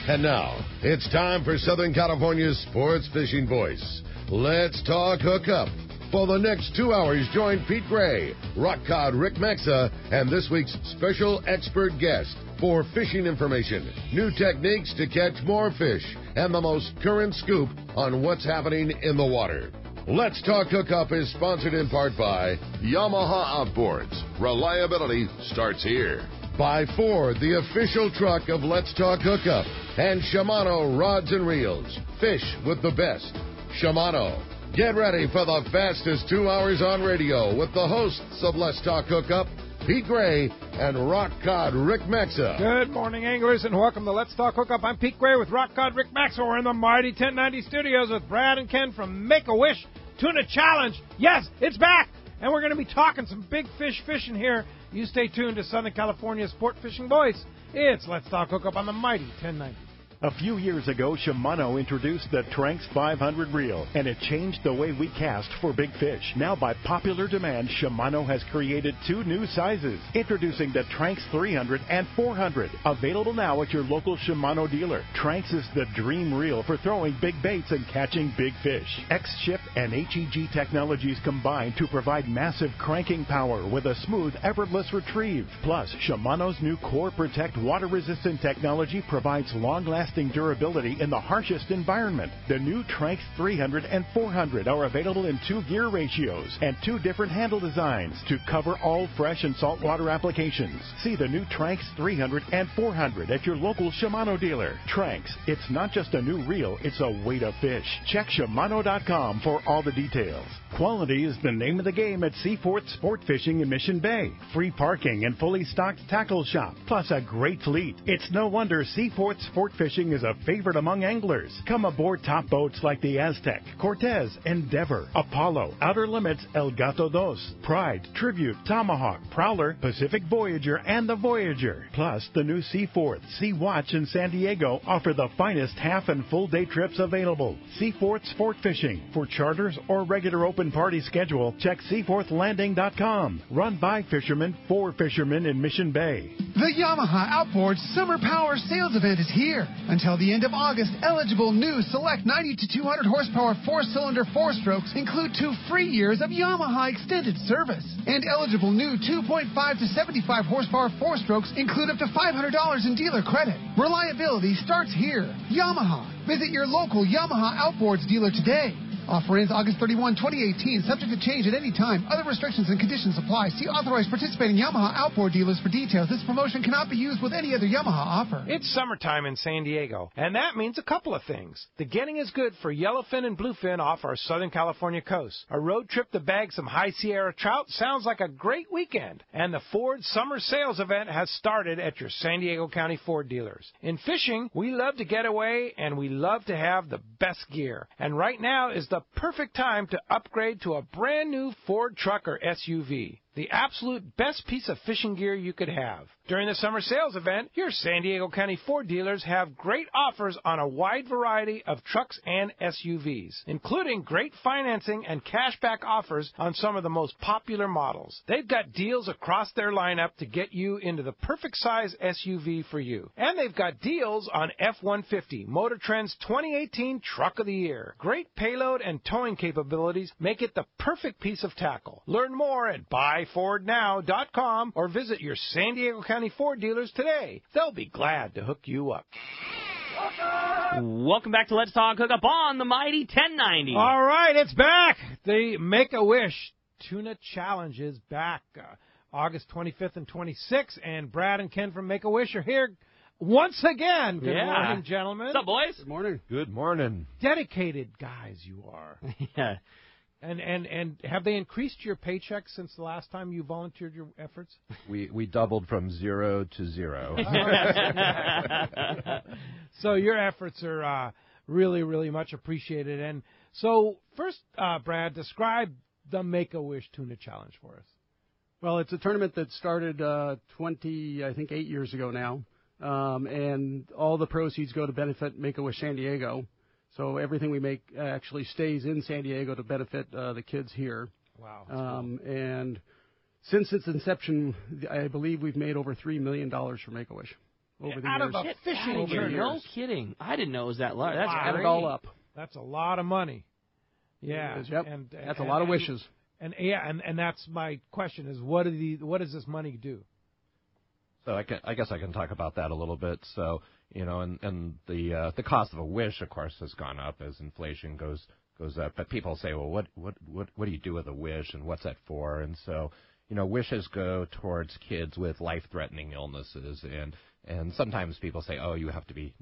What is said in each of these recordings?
And now, it's time for Southern California's sports fishing voice. Let's talk hookup. For the next 2 hours, join Pete Gray, rock cod Rick Maxa, and this week's special expert guest for fishing information, new techniques to catch more fish, and the most current scoop on what's happening in the water. Let's Talk Hookup is sponsored in part by Yamaha Outboards. Reliability starts here. By Ford, the official truck of Let's Talk Hookup. And Shimano Rods and Reels. Fish with the best. Shimano. Get ready for the fastest 2 hours on radio with the hosts of Let's Talk Hookup, Pete Gray and Rock Cod Rick Maxa. Good morning, anglers, and welcome to Let's Talk Hookup. I'm Pete Gray with Rock Cod Rick Maxa. We're in the mighty 1090 studios with Brad and Ken from Make-A-Wish Tuna Challenge. Yes, it's back, and we're going to be talking some big fish fishing here. You stay tuned to Southern California's sport fishing voice. It's Let's Talk Hookup on the mighty 1090. A few years ago, Shimano introduced the Tranx 500 reel, and it changed the way we cast for big fish. Now, by popular demand, Shimano has created two new sizes, introducing the Tranx 300 and 400, available now at your local Shimano dealer. Tranx is the dream reel for throwing big baits and catching big fish. X-Ship and HEG technologies combine to provide massive cranking power with a smooth, effortless retrieve. Plus, Shimano's new Core Protect water-resistant technology provides long-lasting durability in the harshest environment. The new Tranx 300 and 400 are available in 2 gear ratios and 2 different handle designs to cover all fresh and saltwater applications. See the new Tranx 300 and 400 at your local Shimano dealer. Tranx, it's not just a new reel, it's a way to fish. Check Shimano.com for all the details. Quality is the name of the game at Seaforth Sport Fishing in Mission Bay. Free parking and fully stocked tackle shop, plus a great fleet. It's no wonder Seaforth Sport Fishing is a favorite among anglers. Come aboard top boats like the Aztec, Cortez, Endeavor, Apollo, Outer Limits, El Gato Dos, Pride, Tribute, Tomahawk, Prowler, Pacific Voyager, and the Voyager. Plus, the new Seaforth, Sea Watch, and San Diego offer the finest half and full day trips available. Seaforth Sport Fishing. For charters or regular open party schedule, check SeaforthLanding.com. Run by fishermen for fishermen in Mission Bay. The Yamaha Outboard Summer Power Sales Event is here. Until the end of August, eligible new select 90 to 200 horsepower 4-cylinder 4-strokes include 2 free years of Yamaha extended service. And eligible new 2.5 to 75 horsepower 4-strokes include up to $500 in dealer credit. Reliability starts here. Yamaha. Visit your local Yamaha Outboards dealer today. Offer ends August 31, 2018, subject to change at any time. Other restrictions and conditions apply. See authorized participating Yamaha outboard dealers for details. This promotion cannot be used with any other Yamaha offer. It's summertime in San Diego, and that means a couple of things. The getting is good for yellowfin and bluefin off our Southern California coast. A road trip to bag some high Sierra trout sounds like a great weekend. And the Ford Summer Sales Event has started at your San Diego County Ford dealers. In fishing, we love to get away, and we love to have the best gear. And right now is the perfect time to upgrade to a brand new Ford truck or SUV. The absolute best piece of fishing gear you could have. During the summer sales event, your San Diego County Ford dealers have great offers on a wide variety of trucks and SUVs, including great financing and cashback offers on some of the most popular models. They've got deals across their lineup to get you into the perfect size SUV for you. And they've got deals on F-150, Motor Trend's 2018 Truck of the Year. Great payload and towing capabilities make it the perfect piece of tackle. Learn more at buyfordnow.com or visit your San Diego County Ford dealers today. They'll be glad to hook you up. Welcome back to Let's Talk Hookup on the mighty 1090. All right, it's back. The Make-A-Wish Tuna Challenge is back. August 25th and 26th, and Brad and Ken from Make-A-Wish are here once again. Good morning, gentlemen. What's up, boys? Good morning. Good morning. Dedicated guys you are. Yeah. And have they increased your paycheck since the last time you volunteered your efforts? We doubled from 0 to 0. So your efforts are really, really much appreciated. And so first, Brad, describe the Make-A-Wish Tuna Challenge for us. Well, it's a tournament that started 8 years ago now. And all the proceeds go to benefit Make-A-Wish San Diego. So everything we make actually stays in San Diego to benefit the kids here. Wow. Cool. And since its inception, I believe we've made over $3 million for Make-A-Wish. over the Out years. of a fishing tournament. No kidding. I didn't know it was that large. That's Add great. it all up. That's a lot of money. Yeah. It is, yep. And that's a lot of wishes. And that's my question is what does this money do? So I guess I can talk about that a little bit. So, and the cost of a wish, of course, has gone up as inflation goes up. But people say, well, what do you do with a wish, and what's that for? And so, wishes go towards kids with life-threatening illnesses, and sometimes people say, oh, you have to be,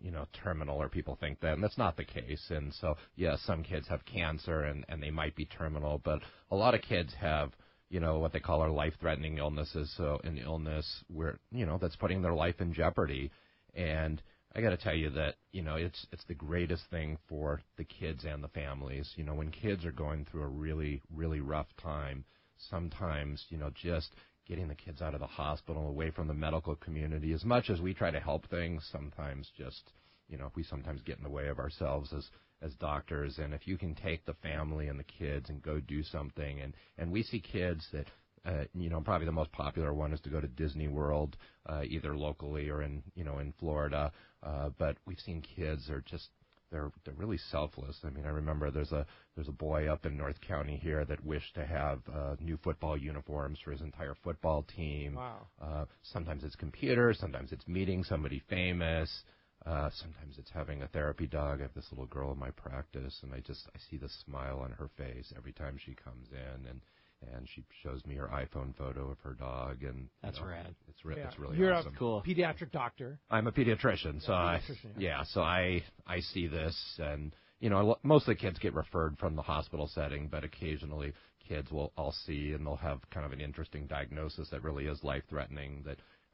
terminal, or people think that, and that's not the case. And so, yes, some kids have cancer, and they might be terminal, but a lot of kids have what they call our life-threatening illnesses, so an illness where, that's putting their life in jeopardy. And I got to tell you that, it's the greatest thing for the kids and the families. When kids are going through a really, really rough time, sometimes, just getting the kids out of the hospital, away from the medical community, as much as we try to help things, sometimes just, we sometimes get in the way of ourselves as doctors. And if you can take the family and the kids and go do something, and we see kids that, probably the most popular one is to go to Disney World, either locally or in Florida. But we've seen kids are just, they're really selfless. I mean, I remember there's a boy up in North County here that wished to have new football uniforms for his entire football team. Wow. Sometimes it's computers, sometimes it's meeting somebody famous. Sometimes it's having a therapy dog. I have this little girl in my practice, and I see the smile on her face every time she comes in, and she shows me her iPhone photo of her dog, and that's rad. It's really You're awesome. Cool. Pediatric doctor. I'm a pediatrician, so so I see this, and most of the kids get referred from the hospital setting, but occasionally kids I'll see, and they'll have kind of an interesting diagnosis that really is life-threatening,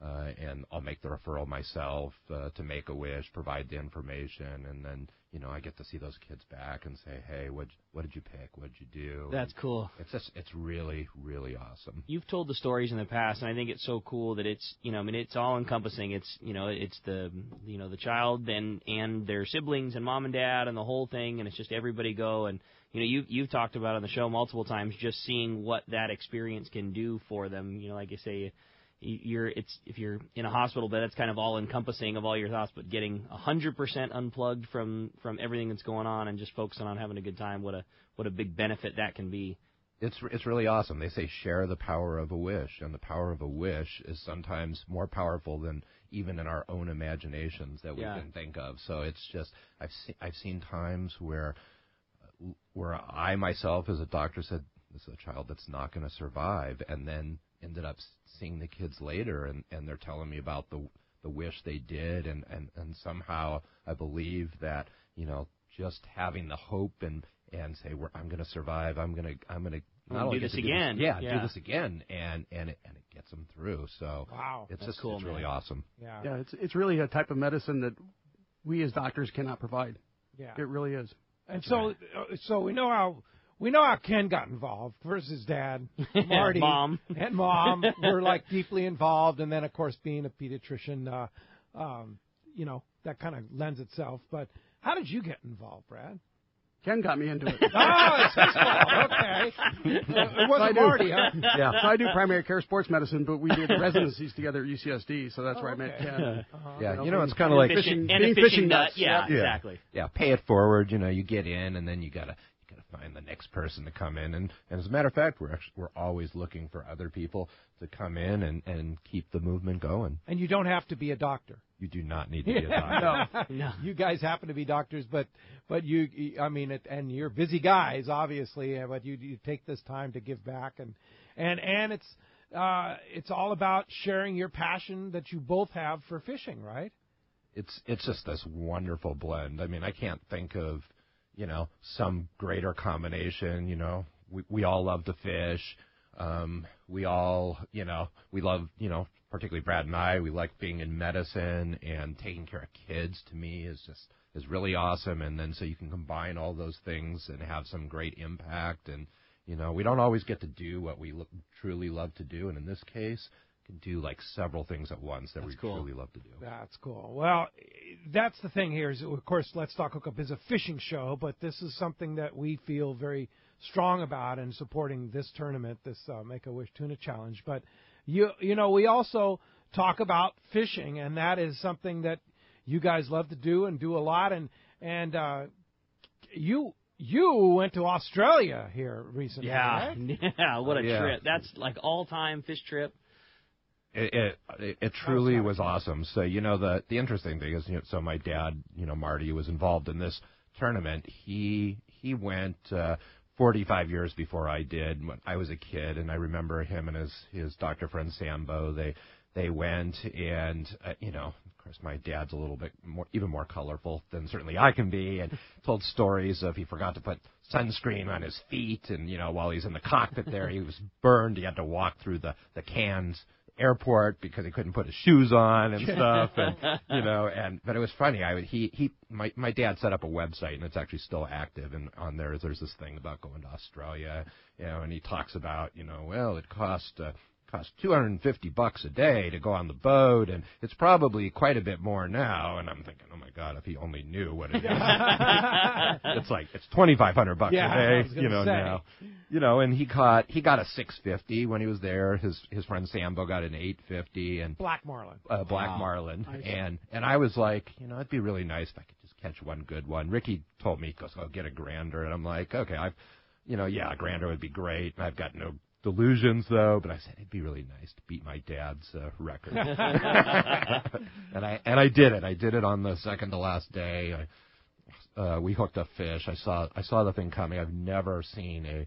and I'll make the referral myself to make a wish, provide the information, and then I get to see those kids back and say, hey, what did you pick? What did you do? That's cool. It's really, really awesome. You've told the stories in the past, and I think it's so cool that it's it's all encompassing. It's it's the the child and their siblings and mom and dad and the whole thing, and it's just everybody go. And you've talked about on the show multiple times just seeing what that experience can do for them. Like you say, if you're in a hospital bed, that's kind of all encompassing of all your thoughts, but getting 100% unplugged from everything that's going on and just focusing on having a good time, what a big benefit that can be. It's really awesome. They say share the power of a wish, and the power of a wish is sometimes more powerful than even in our own imaginations that we can think of. So it's just I've seen times where I myself as a doctor said, this is a child that's not going to survive, and then ended up seeing the kids later, and they're telling me about the wish they did, and somehow I believe that just having the hope and say I'm going to survive, I'm going to not only do this again, do this again, and it gets them through. So wow, it's just cool, it's really awesome. Yeah, it's really a type of medicine that we as doctors cannot provide. Yeah, it really is. And so we know how Ken got involved versus Dad, Marty, Mom, and Mom were like deeply involved, and then of course being a pediatrician, that kind of lends itself. But how did you get involved, Brad? Ken got me into it. Oh, it's his fault. Okay. It wasn't Marty, huh? Yeah. So I do primary care sports medicine, but we did residencies together at UCSD, so that's where I met Ken. Yeah, it's kind of like fishing nuts. Yeah, exactly. Yeah, pay it forward. You get in, and then you gotta find the next person to come in, and as a matter of fact, we're always looking for other people to come in and keep the movement going. And you don't have to be a doctor. You do not need to be a doctor. No. You guys happen to be doctors, but and you're busy guys, obviously. But you take this time to give back, and it's all about sharing your passion that you both have for fishing, right? It's just this wonderful blend. I mean, I can't think of some greater combination. We all love to fish. We all, we love, particularly Brad and I, we like being in medicine, and taking care of kids to me is really awesome. And then so you can combine all those things and have some great impact. And, we don't always get to do what we truly love to do. And in this case, can do like several things at once that we truly love to do. That's cool. Well, that's the thing here is, of course, Let's Talk Hookup is a fishing show, but this is something that we feel very strong about in supporting this tournament, this Make-A-Wish Tuna Challenge. But, we also talk about fishing, and that is something that you guys love to do and do a lot. And you went to Australia here recently, right? Yeah, what a trip. That's like all-time fish trip. It truly was awesome. So, the interesting thing is, so my dad, Marty, was involved in this tournament. He went 45 years before I did when I was a kid, and I remember him and his doctor friend Sambo, they went, and, of course, my dad's a little bit even more colorful than certainly I can be, and told stories of he forgot to put sunscreen on his feet, and, while he's in the cockpit there, he was burned. He had to walk through the Cairns airport because he couldn't put his shoes on and stuff, and but it was funny. My dad set up a website, and it's actually still active, and on there's this thing about going to Australia, and he talks about, well, it cost $250 a day to go on the boat, and it's probably quite a bit more now. And I'm thinking, oh my God, if he only knew what it is. It's $2,500 a day, now. And he got a $650 when he was there. His friend Sambo got an $850 and Black marlin. Marlin. And I was like, it'd be really nice if I could just catch one good one. Ricky told me, he goes, "Oh, get a grander," and I'm like, okay, a grander would be great. I've got no delusions, though, but I said it'd be really nice to beat my dad's record. and I did it. I did it on the second to last day. We hooked a fish. I saw the thing coming. I've never seen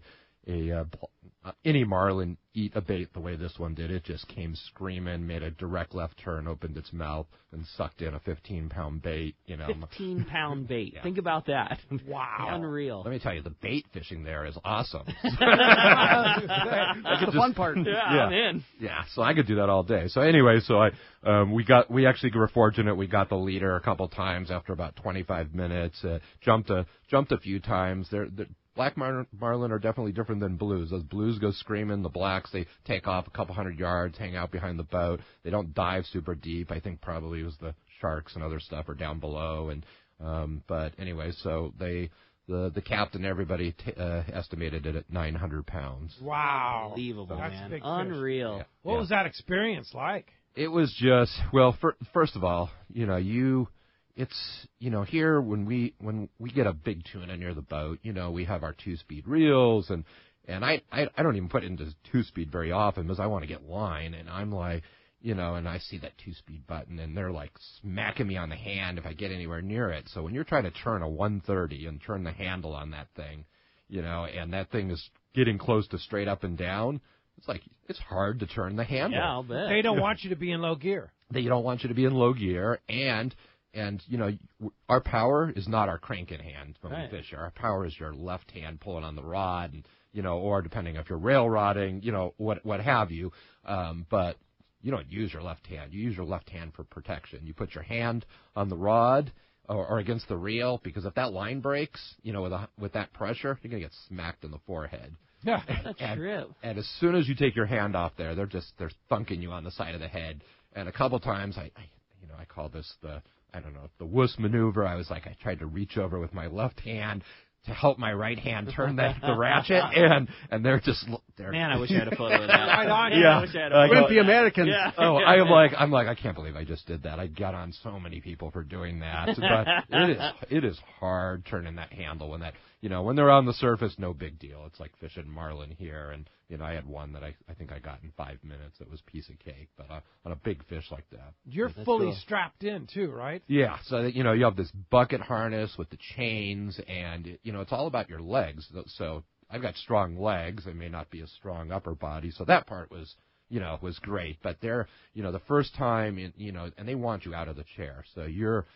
any marlin eat a bait the way this one did. It just came screaming, made a direct left turn, opened its mouth, and sucked in a 15-pound bait. 15-pound bait. Yeah. Think about that. Wow. Unreal. Let me tell you, the bait fishing there is awesome. That's the fun part. Yeah, I'm in. Yeah, so I could do that all day. So anyway, we actually were fortunate. We got the leader a couple times after about 25 minutes. Jumped a few times. Black marlin are definitely different than blues. Those blues go screaming. The blacks, they take off a couple hundred yards, hang out behind the boat. They don't dive super deep. I think probably it was the sharks and other stuff are down below. And but anyway, so the captain, everybody estimated it at 900 pounds. Wow. Unbelievable, That's man. big fish. Unreal. Yeah. What was that experience like? It was just, first of all, it's, here when we get a big tuna near the boat, we have our 2-speed reels, and I don't even put it into 2-speed very often because I want to get line, and I'm like, and I see that 2-speed button, and they're like smacking me on the hand if I get anywhere near it. So when you're trying to turn a 130 and turn the handle on that thing, and that thing is getting close to straight up and down, it's hard to turn the handle. Yeah, I'll bet. They don't want you to be in low gear. They don't want you to be in low gear, and our power is not our cranking hand when we fish. Our power is your left hand pulling on the rod, and, or depending if you're rail rodding, what have you. But you don't use your left hand. You use your left hand for protection. You put your hand on the rod or against the reel, because if that line breaks, with that pressure, you're gonna get smacked in the forehead. Yeah, and as soon as you take your hand off there, they're thunking you on the side of the head. And a couple times, I call this the wuss maneuver. I tried to reach over with my left hand to help my right hand turn the ratchet, and they're Man, I wish I had a photo of that. Right on. Yeah, I wish I had a photo. Wimpy Americans. Yeah. Oh, I'm like, I can't believe I just did that. I got on so many people for doing that. But it is hard turning that handle when when they're on the surface, no big deal. It's like fishing marlin here, and I had one that I think I got in 5 minutes. It was a piece of cake, but on a big fish like that. You're fully strapped in too, right? Yeah, so that, you have this bucket harness with the chains, and it's all about your legs. So I've got strong legs. I may not be a strong upper body, so that part was great. But they're the first time and they want you out of the chair, so you're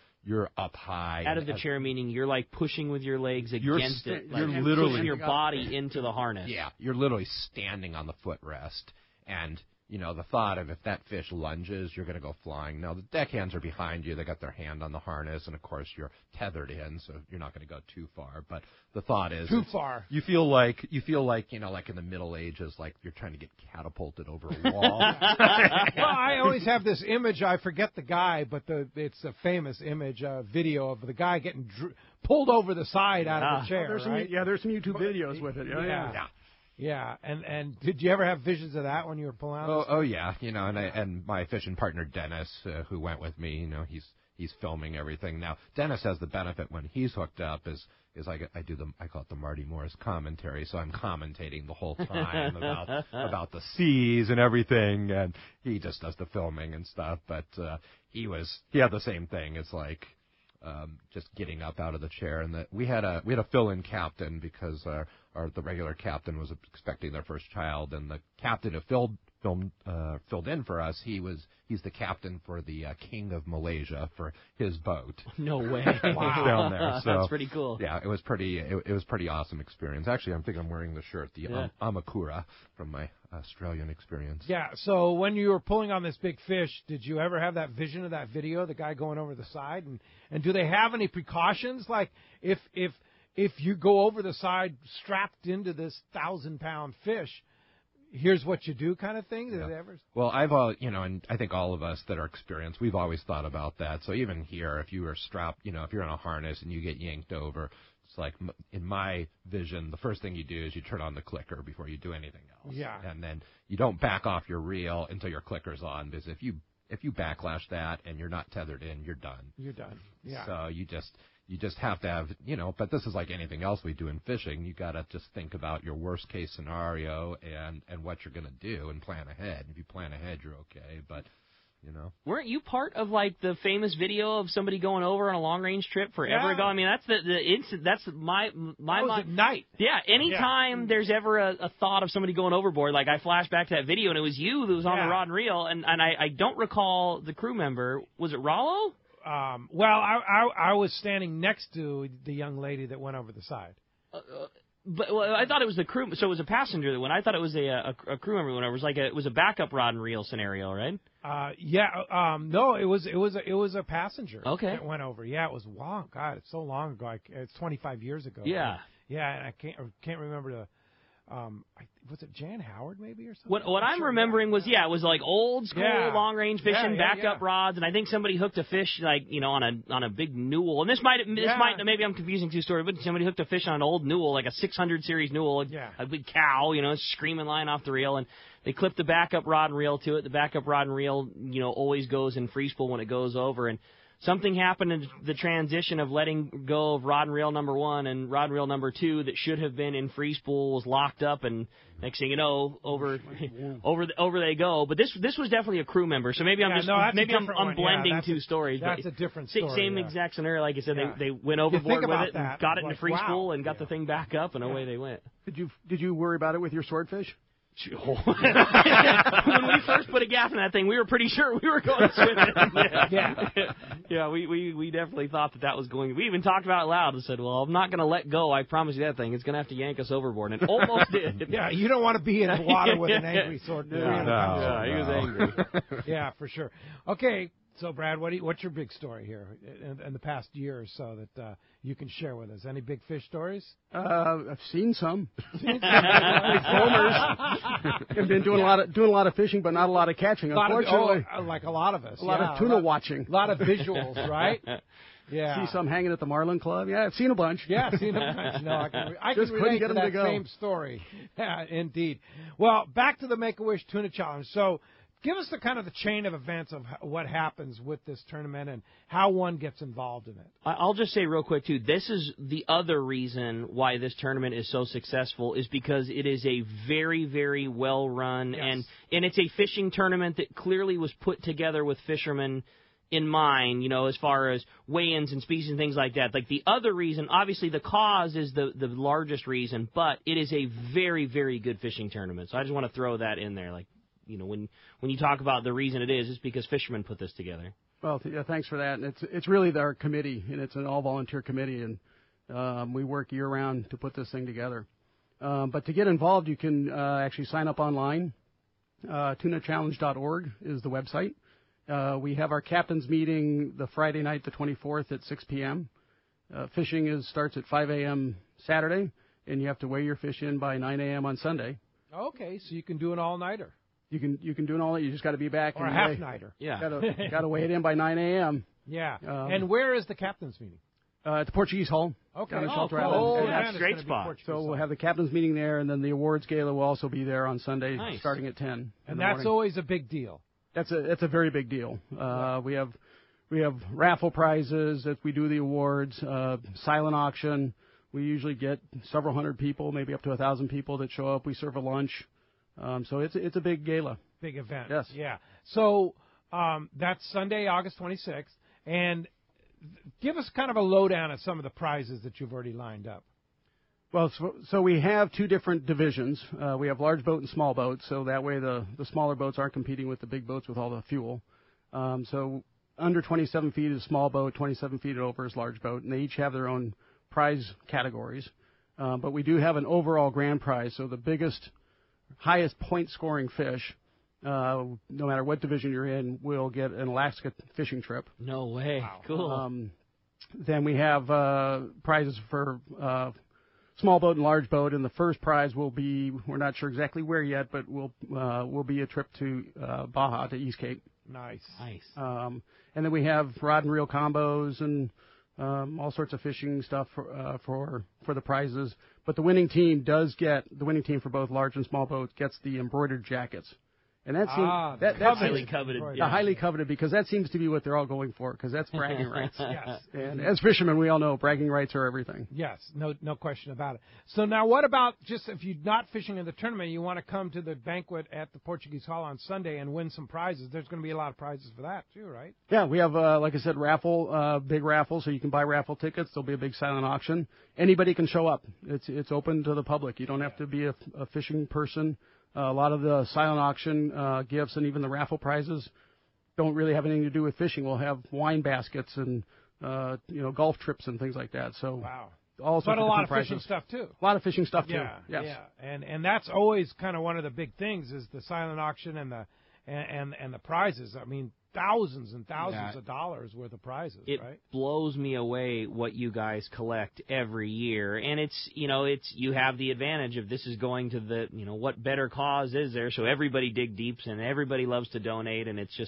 up high. Out of the chair, meaning you're like pushing with your legs against it. Like you're literally pushing your body into the harness. Yeah, you're literally standing on the footrest, and the thought of if that fish lunges, you're going to go flying. Now, the deckhands are behind you. They got their hand on the harness, and, of course, you're tethered in, so you're not going to go too far. But the thought is... Too far. You feel like like in the Middle Ages, like you're trying to get catapulted over a wall. Well, I always have this image. I forget the guy, but it's a famous image, video of the guy getting pulled over the side out of the chair, There's right? there's some YouTube videos with it. Yeah. Yeah, and did you ever have visions of that when you were pulling out? Oh yeah, and my fishing partner Dennis, who went with me, he's filming everything. Now Dennis has the benefit when he's hooked up is I call it the Marty Morris commentary, so I'm commentating the whole time about the seas and everything, and he just does the filming and stuff. But he had the same thing. It's like just getting up out of the chair, and that we had a fill-in captain because the regular captain was expecting their first child, and the captain who filled in for us, he's the captain for the King of Malaysia for his boat. No way! Wow, down there. So, that's pretty cool. Yeah, it was pretty awesome experience. Actually, I'm wearing the shirt, the Amakura from my Australian experience. Yeah. So when you were pulling on this big fish, did you ever have that vision of that video, the guy going over the side, and do they have any precautions, like if you go over the side strapped into this 1,000-pound fish? Here's what you do, kind of thing. Did they ever? Well, and I think all of us that are experienced, we've always thought about that. So even here, if you are strapped, if you're in a harness and you get yanked over, it's like in my vision, the first thing you do is you turn on the clicker before you do anything else. Yeah. And then you don't back off your reel until your clicker's on, because if you backlash that and you're not tethered in, you're done. You're done. Yeah. So you just have to have, but this is like anything else we do in fishing. You got to just think about your worst case scenario and what you're going to do and plan ahead. If you plan ahead, you're okay. But, Weren't you part of like the famous video of somebody going over on a long range trip forever ago? I mean, that's the instant. That's my at night. Yeah. Anytime there's ever a thought of somebody going overboard, like I flash back to that video and it was you that was on the rod and reel, and I don't recall the crew member. Was it Rollo? Well, I was standing next to the young lady that went over the side. But I thought it was the crew, so it was a passenger that went. I thought it was a crew member that went over. It was a backup rod and reel scenario, right? No, it was a passenger. Okay. That went over. Yeah, it was long. God, it's so long ago. It's 25 years ago. Yeah. Yeah, and I can't remember the. Was it Jan Howard maybe or something? What I'm remembering was it was like old school long range fishing, backup rods, and I think somebody hooked a fish on a big newel. And this might maybe I'm confusing two stories, but somebody hooked a fish on an old newel, like a 600 series newel, a big cow, screaming line off the reel, and they clipped the backup rod and reel to it. The backup rod and reel, always goes in free spool when it goes over, and something happened in the transition of letting go of rod and reel number 1 and rod and reel number 2 that should have been in free spool was locked up, and next thing you know, over they go. But this was definitely a crew member, so maybe I'm blending two stories. That's a different story. Same exact scenario, like I said, they went overboard with it and got it into free spool and got the thing back up, and away they went. Did you worry about it with your swordfish? When we first put a gaff in that thing, we were pretty sure we were going swimming. Yeah, we definitely thought that was going. We even talked about it loud and said, "Well, I'm not going to let go. I promise you that thing. It's going to have to yank us overboard," and almost did. Yeah, you don't want to be in the water with an angry swordfish. He was angry. Yeah, for sure. Okay. So, Brad, what's your big story here in the past year or so that you can share with us? Any big fish stories? I've seen some. Big foamers. I've been doing a lot of fishing, but not a lot of catching. Unfortunately, like a lot of us. A lot of tuna watching. A lot of visuals, right? Yeah. See some hanging at the Marlin Club. Yeah, I've seen a bunch. Yeah, I've seen a bunch. No, I just can couldn't get them that to go. Same story. Yeah, indeed. Well, back to the Make-A-Wish Tuna Challenge. So, give us the chain of events of what happens with this tournament and how one gets involved in it. I'll just say real quick, too, this is the other reason why this tournament is so successful is because it is a very, very well-run, and it's a fishing tournament that clearly was put together with fishermen in mind, as far as weigh-ins and species and things like that. Like the other reason, obviously the cause is the largest reason, but it is a very, very good fishing tournament. So I just want to throw that in there, when you talk about the reason it is, it's because fishermen put this together. Well, thanks for that. And it's really our committee, and it's an all-volunteer committee, and we work year-round to put this thing together. But to get involved, you can actually sign up online. tunachallenge.org is the website. We have our captain's meeting the Friday night, the 24th at 6 p.m. Fishing starts at 5 a.m. Saturday, and you have to weigh your fish in by 9 a.m. on Sunday. Okay, so you can do an all-nighter. You can do it all. You just got to be back. Or a half-nighter. Yeah. Got to weigh it in by 9 a.m. Yeah. And where is the captain's meeting? At the Portuguese Hall. Okay. Down in Shelter cool. Island. Yeah, And that's a great spot. So we'll have the captain's meeting there, and then the awards gala will also be there on Sunday, Nice. starting at 10. And that's always a big deal. That's a very big deal. We have raffle prizes if we do the awards, silent auction. We usually get several hundred people, maybe up to 1,000 people that show up. We serve a lunch. So it's a big gala. Big event. Yes. Yeah. So that's Sunday, August 26th. And give us kind of a lowdown of some of the prizes that you've already lined up. Well, so we have two different divisions. We have large boat and small boat, so that way the smaller boats aren't competing with the big boats with all the fuel. So under 27 feet is small boat, 27 feet and over is large boat, and they each have their own prize categories. But we do have an overall grand prize, so the biggest, highest point-scoring fish, no matter what division you're in, will get an Alaska fishing trip. No way. Wow. Cool. Then we have prizes for small boat and large boat, and the first prize will be, we're not sure exactly where yet, but will be a trip to Baja, to East Cape. Nice. And then we have rod and reel combos and all sorts of fishing stuff for the prizes. But the winning team for both large and small boats gets the embroidered jackets. And that's highly coveted. Highly coveted, because that seems to be what they're all going for, because that's bragging rights. Yes. And as fishermen, we all know bragging rights are everything. Yes, no question about it. So now what about just if you're not fishing in the tournament, you want to come to the banquet at the Portuguese Hall on Sunday and win some prizes? There's going to be a lot of prizes for that too, right? Yeah, we have, like I said, big raffle, so you can buy raffle tickets. There'll be a big silent auction. Anybody can show up. It's open to the public. You don't have to be a fishing person. A lot of the silent auction gifts and even the raffle prizes don't really have anything to do with fishing. We'll have wine baskets and golf trips and things like that. So wow, all sorts but a lot of prizes. fishing stuff too. A lot of fishing stuff too. Yeah, yes. yeah, and that's always kind of one of the big things is the silent auction and the prizes. I mean, thousands and thousands of dollars worth of prizes. It right? blows me away what you guys collect every year, and it's you have the advantage of this is going to the what better cause is there? So everybody dig deeps and everybody loves to donate, and it's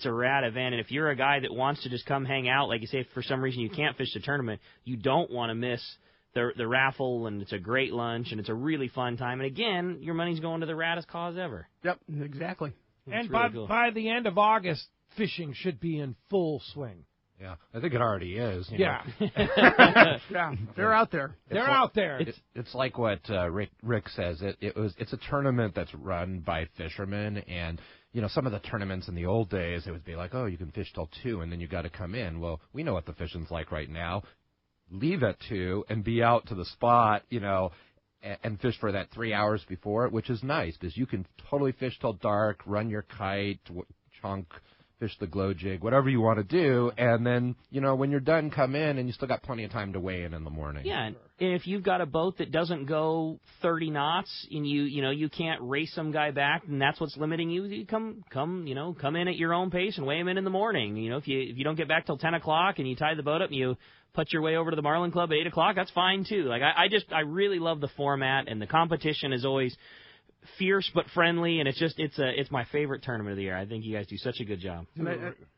a rad event. And if you're a guy that wants to just come hang out, like you say, if for some reason you can't fish the tournament, you don't want to miss the raffle, and it's a great lunch and it's a really fun time. And again, your money's going to the raddest cause ever. Yep, exactly. And really cool. by the end of August, fishing should be in full swing. Yeah, I think it already is. Yeah. Yeah, they're out there. They're out there. It's like what Rick says. It's a tournament that's run by fishermen, and some of the tournaments in the old days, it would be like, oh, you can fish till 2, and then you got to come in. Well, we know what the fishing's like right now. Leave at 2 and be out to the spot, and fish for that 3 hours before it, which is nice because you can totally fish till dark, run your kite, chunk, fish the glow jig, whatever you want to do, and then, when you're done, come in, and you still got plenty of time to weigh in the morning. Yeah, and if you've got a boat that doesn't go 30 knots, and you can't race some guy back, and that's what's limiting you, you come in at your own pace and weigh him in the morning. If you don't get back till 10 o'clock and you tie the boat up and you put your way over to the Marlin Club at 8 o'clock, that's fine too. Like I really love the format, and the competition is always fierce but friendly, and it's my favorite tournament of the year. I think you guys do such a good job. And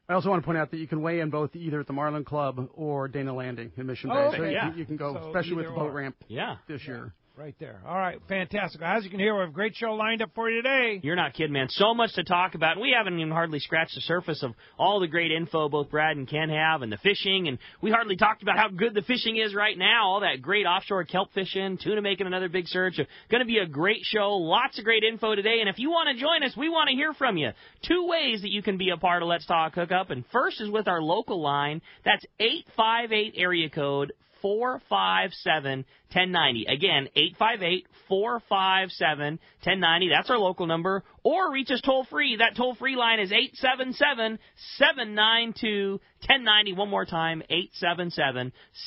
I also want to point out that you can weigh in both either at the Marlin Club or Dana Landing in Mission Bay. Okay, so yeah. you can go, So especially with either the boat or. ramp this year. Right there. All right, fantastic. As you can hear, we have a great show lined up for you today. You're not kidding, man. So much to talk about. We haven't even hardly scratched the surface of all the great info both Brad and Ken have, and the fishing, and we hardly talked about how good the fishing is right now, all that great offshore kelp fishing, Tuna making another big surge. Going to be a great show, lots of great info today, and if you want to join us, we want to hear from you. 2 ways that you can be a part of Let's Talk Hookup, and first is with our local line. That's 858 area code 457-1090. Again, 858-457-1090. That's our local number. Or reach us toll-free. That toll-free line is 877-792-1090. One more time,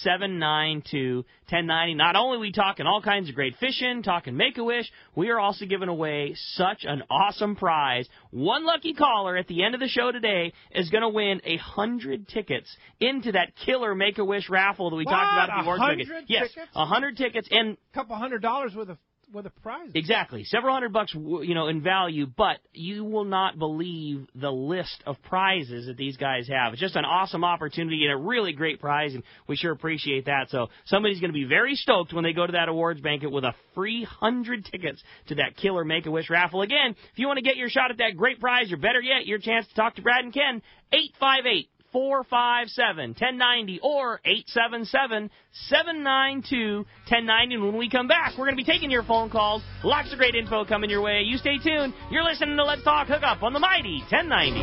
877-792-1090. Not only are we talking all kinds of great fishing, talking Make-A-Wish, we are also giving away such an awesome prize. One lucky caller at the end of the show today is going to win 100 tickets into that killer Make-A-Wish raffle that we talked about at the awards. 100 Yes, tickets? 100 tickets. And a couple $100 worth of with a prize. Exactly. Several $100, in value, but you will not believe the list of prizes that these guys have. It's just an awesome opportunity and a really great prize, and we sure appreciate that. So somebody's going to be very stoked when they go to that awards banquet with a free 100 tickets to that killer Make-A-Wish raffle. Again, if you want to get your shot at that great prize, or better yet, your chance to talk to Brad and Ken, 858-457-1090 or 877-792-1090. And when we come back, we're going to be taking your phone calls. Lots of great info coming your way. You stay tuned. You're listening to Let's Talk Hookup on the Mighty 1090.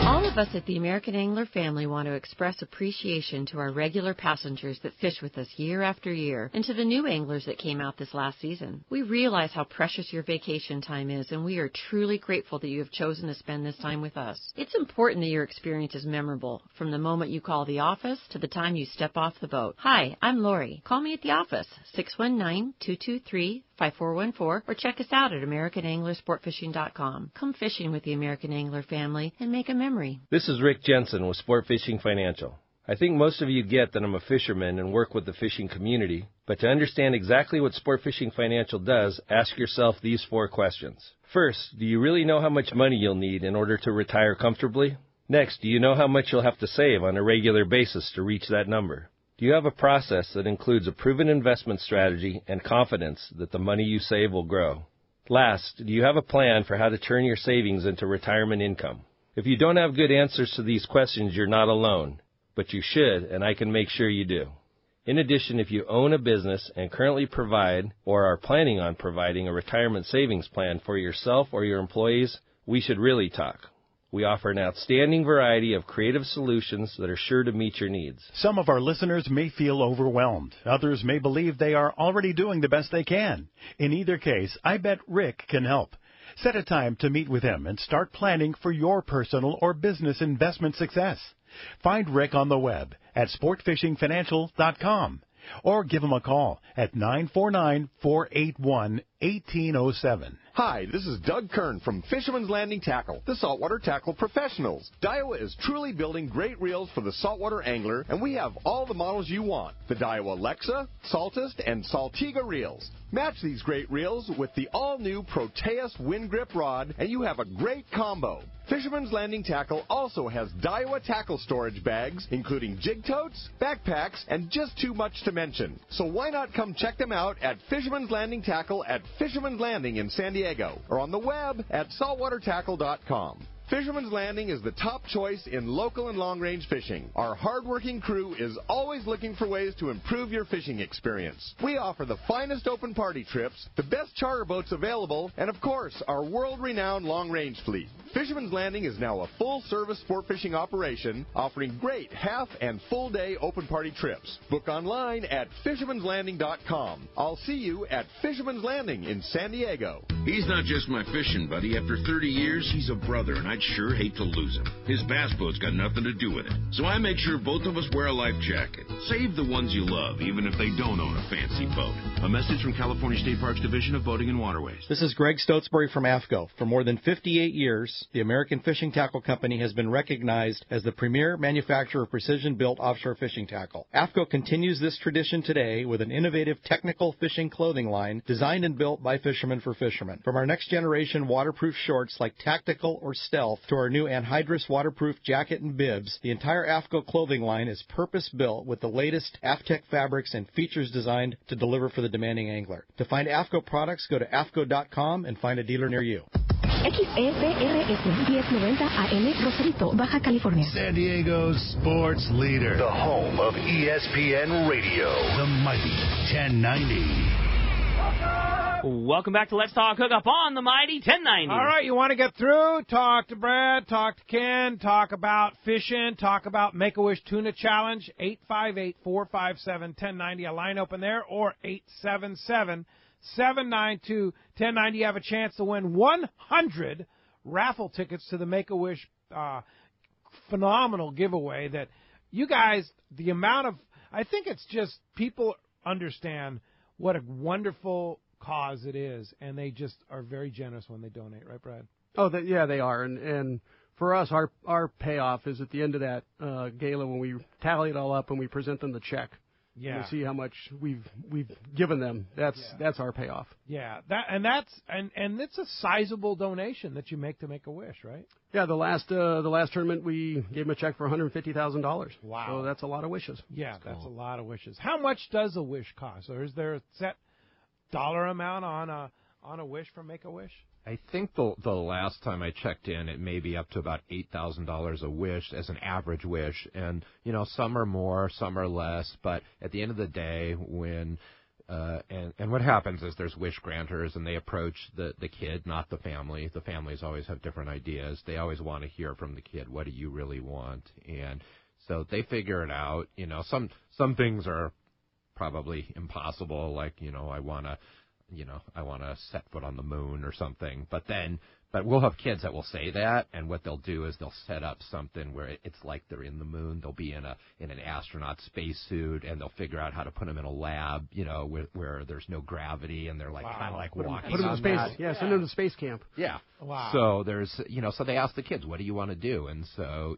All of us at the American Angler family want to express appreciation to our regular passengers that fish with us year after year, and to the new anglers that came out this last season. We realize how precious your vacation time is, and we are truly grateful that you have chosen to spend this time with us. It's important that your experience is memorable, from the moment you call the office to the time you step off the boat. Hi, I'm Lori. Call me at the office, 619-223-5414, or check us out at AmericanAnglerSportFishing.com. Come fishing with the American Angler family and make a memory. This is Rick Jensen with Sport Fishing Financial. I think most of you get that I'm a fisherman and work with the fishing community, but to understand exactly what Sport Fishing Financial does, ask yourself these 4 questions. First, do you really know how much money you'll need in order to retire comfortably? Next, do you know how much you'll have to save on a regular basis to reach that number? Do you have a process that includes a proven investment strategy and confidence that the money you save will grow? Last, do you have a plan for how to turn your savings into retirement income? If you don't have good answers to these questions, you're not alone, but you should, and I can make sure you do. In addition, if you own a business and currently provide or are planning on providing a retirement savings plan for yourself or your employees, we should really talk. We offer an outstanding variety of creative solutions that are sure to meet your needs. Some of our listeners may feel overwhelmed. Others may believe they are already doing the best they can. In either case, I bet Rick can help. Set a time to meet with him and start planning for your personal or business investment success. Find Rick on the web at sportfishingfinancial.com or give him a call at 949-481-1807. Hi, this is Doug Kern from Fisherman's Landing Tackle, the saltwater tackle professionals. Daiwa is truly building great reels for the saltwater angler, and we have all the models you want. The Daiwa Lexa, Saltist, and Saltiga reels. Match these great reels with the all-new Proteus Wind Grip rod, and you have a great combo. Fisherman's Landing Tackle also has Daiwa tackle storage bags, including jig totes, backpacks, and just too much to mention. So why not come check them out at Fisherman's Landing Tackle at Fisherman's Landing in San Diego, or on the web at saltwatertackle.com. Fisherman's Landing is the top choice in local and long-range fishing. Our hard-working crew is always looking for ways to improve your fishing experience. We offer the finest open party trips, the best charter boats available, and of course, our world-renowned long-range fleet. Fisherman's Landing is now a full-service sport fishing operation, offering great half and full-day open party trips. Book online at fishermanslanding.com. I'll see you at Fisherman's Landing in San Diego. He's not just my fishing buddy. After 30 years, he's a brother, and I'd sure hate to lose him. His bass boat's got nothing to do with it. So I make sure both of us wear a life jacket. Save the ones you love, even if they don't own a fancy boat. A message from California State Parks Division of Boating and Waterways. This is Greg Stotesbury from AFCO. For more than 58 years, the American Fishing Tackle Company has been recognized as the premier manufacturer of precision-built offshore fishing tackle. AFCO continues this tradition today with an innovative technical fishing clothing line designed and built by fishermen for fishermen. From our next-generation waterproof shorts like Tactical or Stealth to our new anhydrous waterproof jacket and bibs, the entire AFCO clothing line is purpose-built with the latest AFTEC fabrics and features designed to deliver for the demanding angler. To find AFCO products, go to AFCO.com and find a dealer near you. XEPRS 1090 AM, Rosarito, Baja California. San Diego's sports leader. The home of ESPN Radio. The mighty 1090. Welcome back to Let's Talk Hookup on the Mighty 1090. All right, you want to get through? Talk to Brad, talk to Ken, talk about fishing, talk about Make-A-Wish Tuna Challenge, 858-457-1090. A line open there, or 877-792-1090. You have a chance to win 100 raffle tickets to the Make-A-Wish phenomenal giveaway that you guys, the amount of, I think it's just people understand what a wonderful cause it is, and they just are very generous when they donate, right, Brad? Oh, yeah, they are, and for us, our payoff is at the end of that gala when we tally it all up and we present them the check. Yeah. And to see how much we've given them, that's our payoff. Yeah, and it's a sizable donation that you make to Make-A-Wish, right? Yeah, the last tournament we gave them a check for $150,000. Wow. So that's a lot of wishes. Yeah, that's a lot of wishes. How much does a wish cost, or is there a set dollar amount on a wish from Make-A-Wish? I think the last time I checked in, it may be up to about $8,000 a wish as an average wish, and some are more, some are less. But at the end of the day, when and what happens is there's wish granters, and they approach the kid, not the family. The families always have different ideas. They always want to hear from the kid, what do you really want? And so they figure it out. Some things are probably impossible, like I want to set foot on the moon or something. But we'll have kids that will say that, and what they'll do is they'll set up something where it's like they're in the moon. They'll be in an astronaut spacesuit, and they'll figure out how to put them in a lab, where there's no gravity, and they're kind of like walking. Put them in space. Yeah, send them to space camp. Yeah. Wow. So there's so they ask the kids, what do you want to do? And so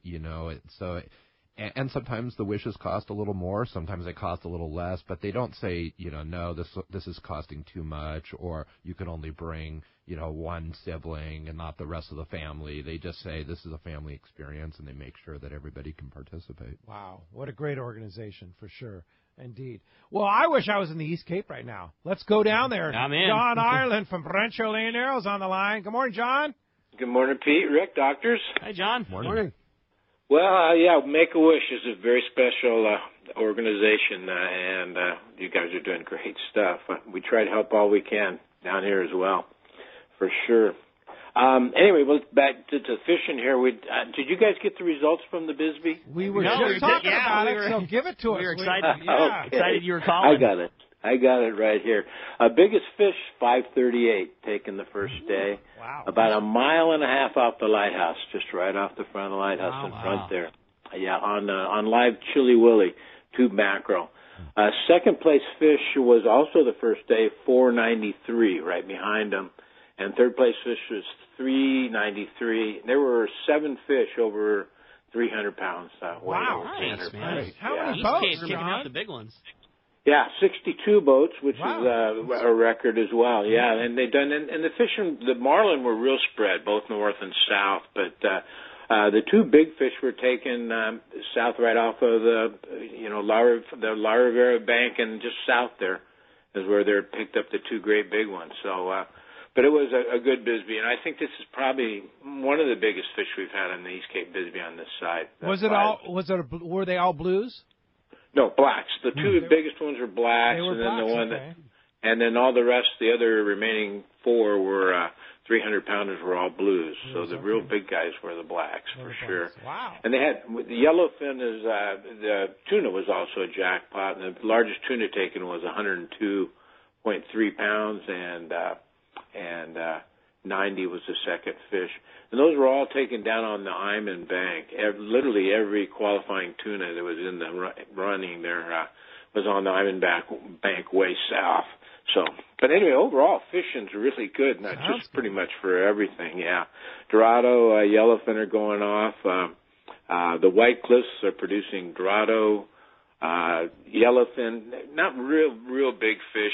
And sometimes the wishes cost a little more, sometimes they cost a little less, but they don't say, no, this is costing too much, or you can only bring, one sibling and not the rest of the family. They just say this is a family experience, and they make sure that everybody can participate. Wow, what a great organization, for sure. Indeed. Well, I wish I was in the East Cape right now. Let's go down there. I'm in. John Ireland from Rancho Leonero's on the line. Good morning, John. Good morning, Pete, Rick, doctors. Hi, John. Morning. Well, Make-A-Wish is a very special organization, and you guys are doing great stuff. We try to help all we can down here as well, for sure. Anyway, back to fishing here. Did you guys get the results from the Bisbee? We were just talking about it, so give it to us. We were excited. Okay. Excited you were calling. I got it right here. Biggest fish, 538, taken the first day. Wow. About a mile and a half off the lighthouse, just right off the front of the lighthouse in front there. Yeah, on live Chili Willy, tube mackerel. Second place fish was also the first day, 493, right behind them. And third place fish was 393. There were 7 fish over 300 pounds. Wow. Nice, man. How many East boats, Cape's kicking out the big ones. Yeah, 62 boats, which is a record as well. Yeah, and they done and the fishing, the marlin were real spread, both north and south. But the two big fish were taken south, right off of the La Rivera bank, and just south there is where they picked up the two great big ones. So, but it was a good Bisbee, and I think this is probably one of the biggest fish we've had on the East Cape Bisbee on this side. Were they all blues? No, blacks. The two biggest ones were blacks, and then the one okay. and then all the rest, the other remaining 4 were 300-pounders were all blues. So the real big guys were the blacks for sure. Wow. And they had the yellowfin the tuna was also a jackpot, and the largest tuna taken was 102.3 pounds, and 90 was the second fish. And those were all taken down on the Iman Bank. Literally every qualifying tuna that was in the running there was on the Iman Bank way south. So, but anyway, overall, fishing's really good. Not just pretty much for everything, yeah. Dorado, yellowfin are going off. The White Cliffs are producing Dorado, yellowfin, not real big fish,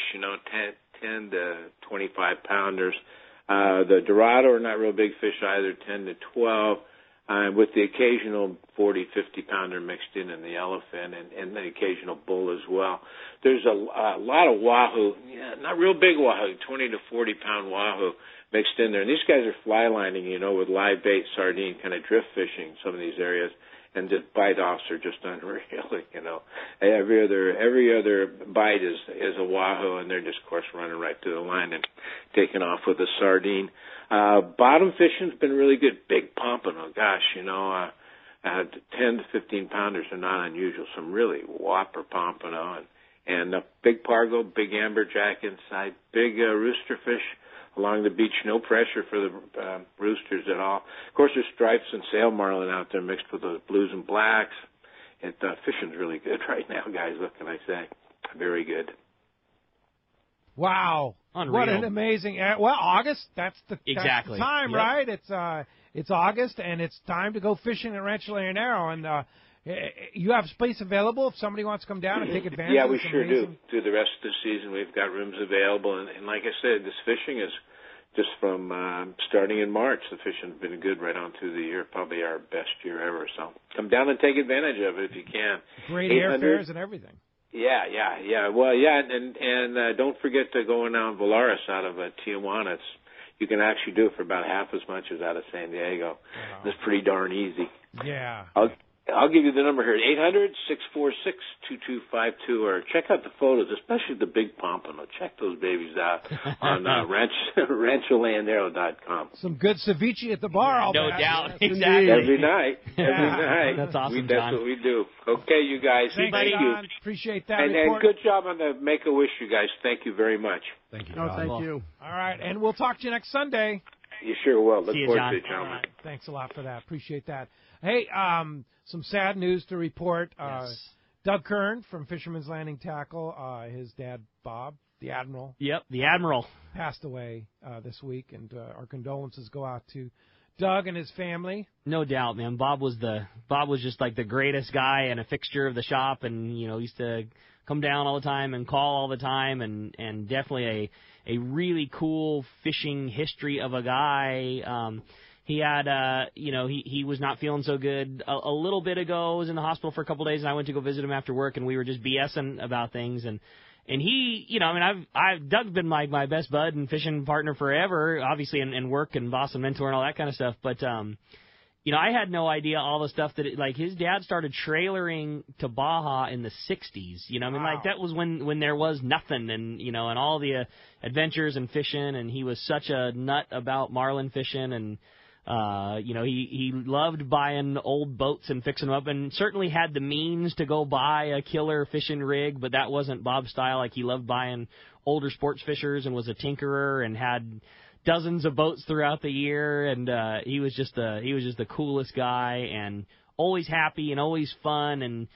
10 to 25 pounders. The Dorado are not real big fish either, 10 to 12, with the occasional 40, 50-pounder mixed in the yellowfin and the occasional bull as well. There's a lot of wahoo, not real big wahoo, 20 to 40-pound wahoo mixed in there. And these guys are fly lining, with live bait, sardine, kind of drift fishing in some of these areas. And the bite-offs are just unreal, Every other bite is a wahoo, and they're just, of course, running right to the line and taking off with a sardine. Bottom fishing's been really good. Big pompano, 10 to 15 pounders are not unusual. Some really whopper pompano, and big pargo, big amberjack inside, big rooster fish along the beach, no pressure for the roosters at all. Of course, there's stripes and sail marlin out there mixed with those blues and blacks. Fishing's really good right now, guys. What can I say? Very good. Wow. Unreal. What an amazing... August, that's the time, yep. right? It's August, and it's time to go fishing at Rancho Leonero. And You have space available if somebody wants to come down and take advantage Yeah, of we this sure amazing... do. Through the rest of the season, we've got rooms available. And like I said, this fishing is just from starting in March. The fishing's been good right on through the year, probably our best year ever. So come down and take advantage of it if you can. Great airfares and everything. Yeah. Well, yeah, and don't forget to go on Volaris out of Tijuana. You can actually do it for about half as much as out of San Diego. Wow. It's pretty darn easy. Yeah. I'll give you the number here, 800-646-2252, or check out the photos, especially the big pompano. Check those babies out on rancholandero.com. Some good ceviche at the bar, I'll No bet. doubt, Yes, exactly. Every night. That's awesome, That's John. what we do. Okay, you guys. Thank you. John. Appreciate that And good job on the Make-A-Wish, you guys. Thank you very much. Thank you, Oh, John. thank you. All right, and we'll talk to you next Sunday. You sure will. Look See you, forward John. to it, gentlemen. All right. Thanks a lot for that. Appreciate that. Hey, some sad news to report. Yes. Doug Kern from Fisherman's Landing Tackle, his dad, Bob, the Admiral. Yep, the Admiral. Passed away this week, and our condolences go out to Doug and his family. No doubt, man. Bob was just like the greatest guy and a fixture of the shop, and used to come down all the time and call all the time, and definitely a really cool fishing history of a guy. He had, he was not feeling so good a little bit ago. Was in the hospital for a couple of days, and I went to go visit him after work, and we were just BSing about things. And he, Doug's been my best bud and fishing partner forever, obviously, in work and boss and mentor and all that kind of stuff. But, I had no idea all the stuff that, his dad started trailering to Baja in the 60s. Wow. That was when there was nothing and, and all the adventures and fishing. And he was such a nut about marlin fishing and, he loved buying old boats and fixing them up, and certainly had the means to go buy a killer fishing rig, but that wasn't Bob's style. He loved buying older sports fishers and was a tinkerer and had dozens of boats throughout the year, and he was just the coolest guy and always happy and always fun, and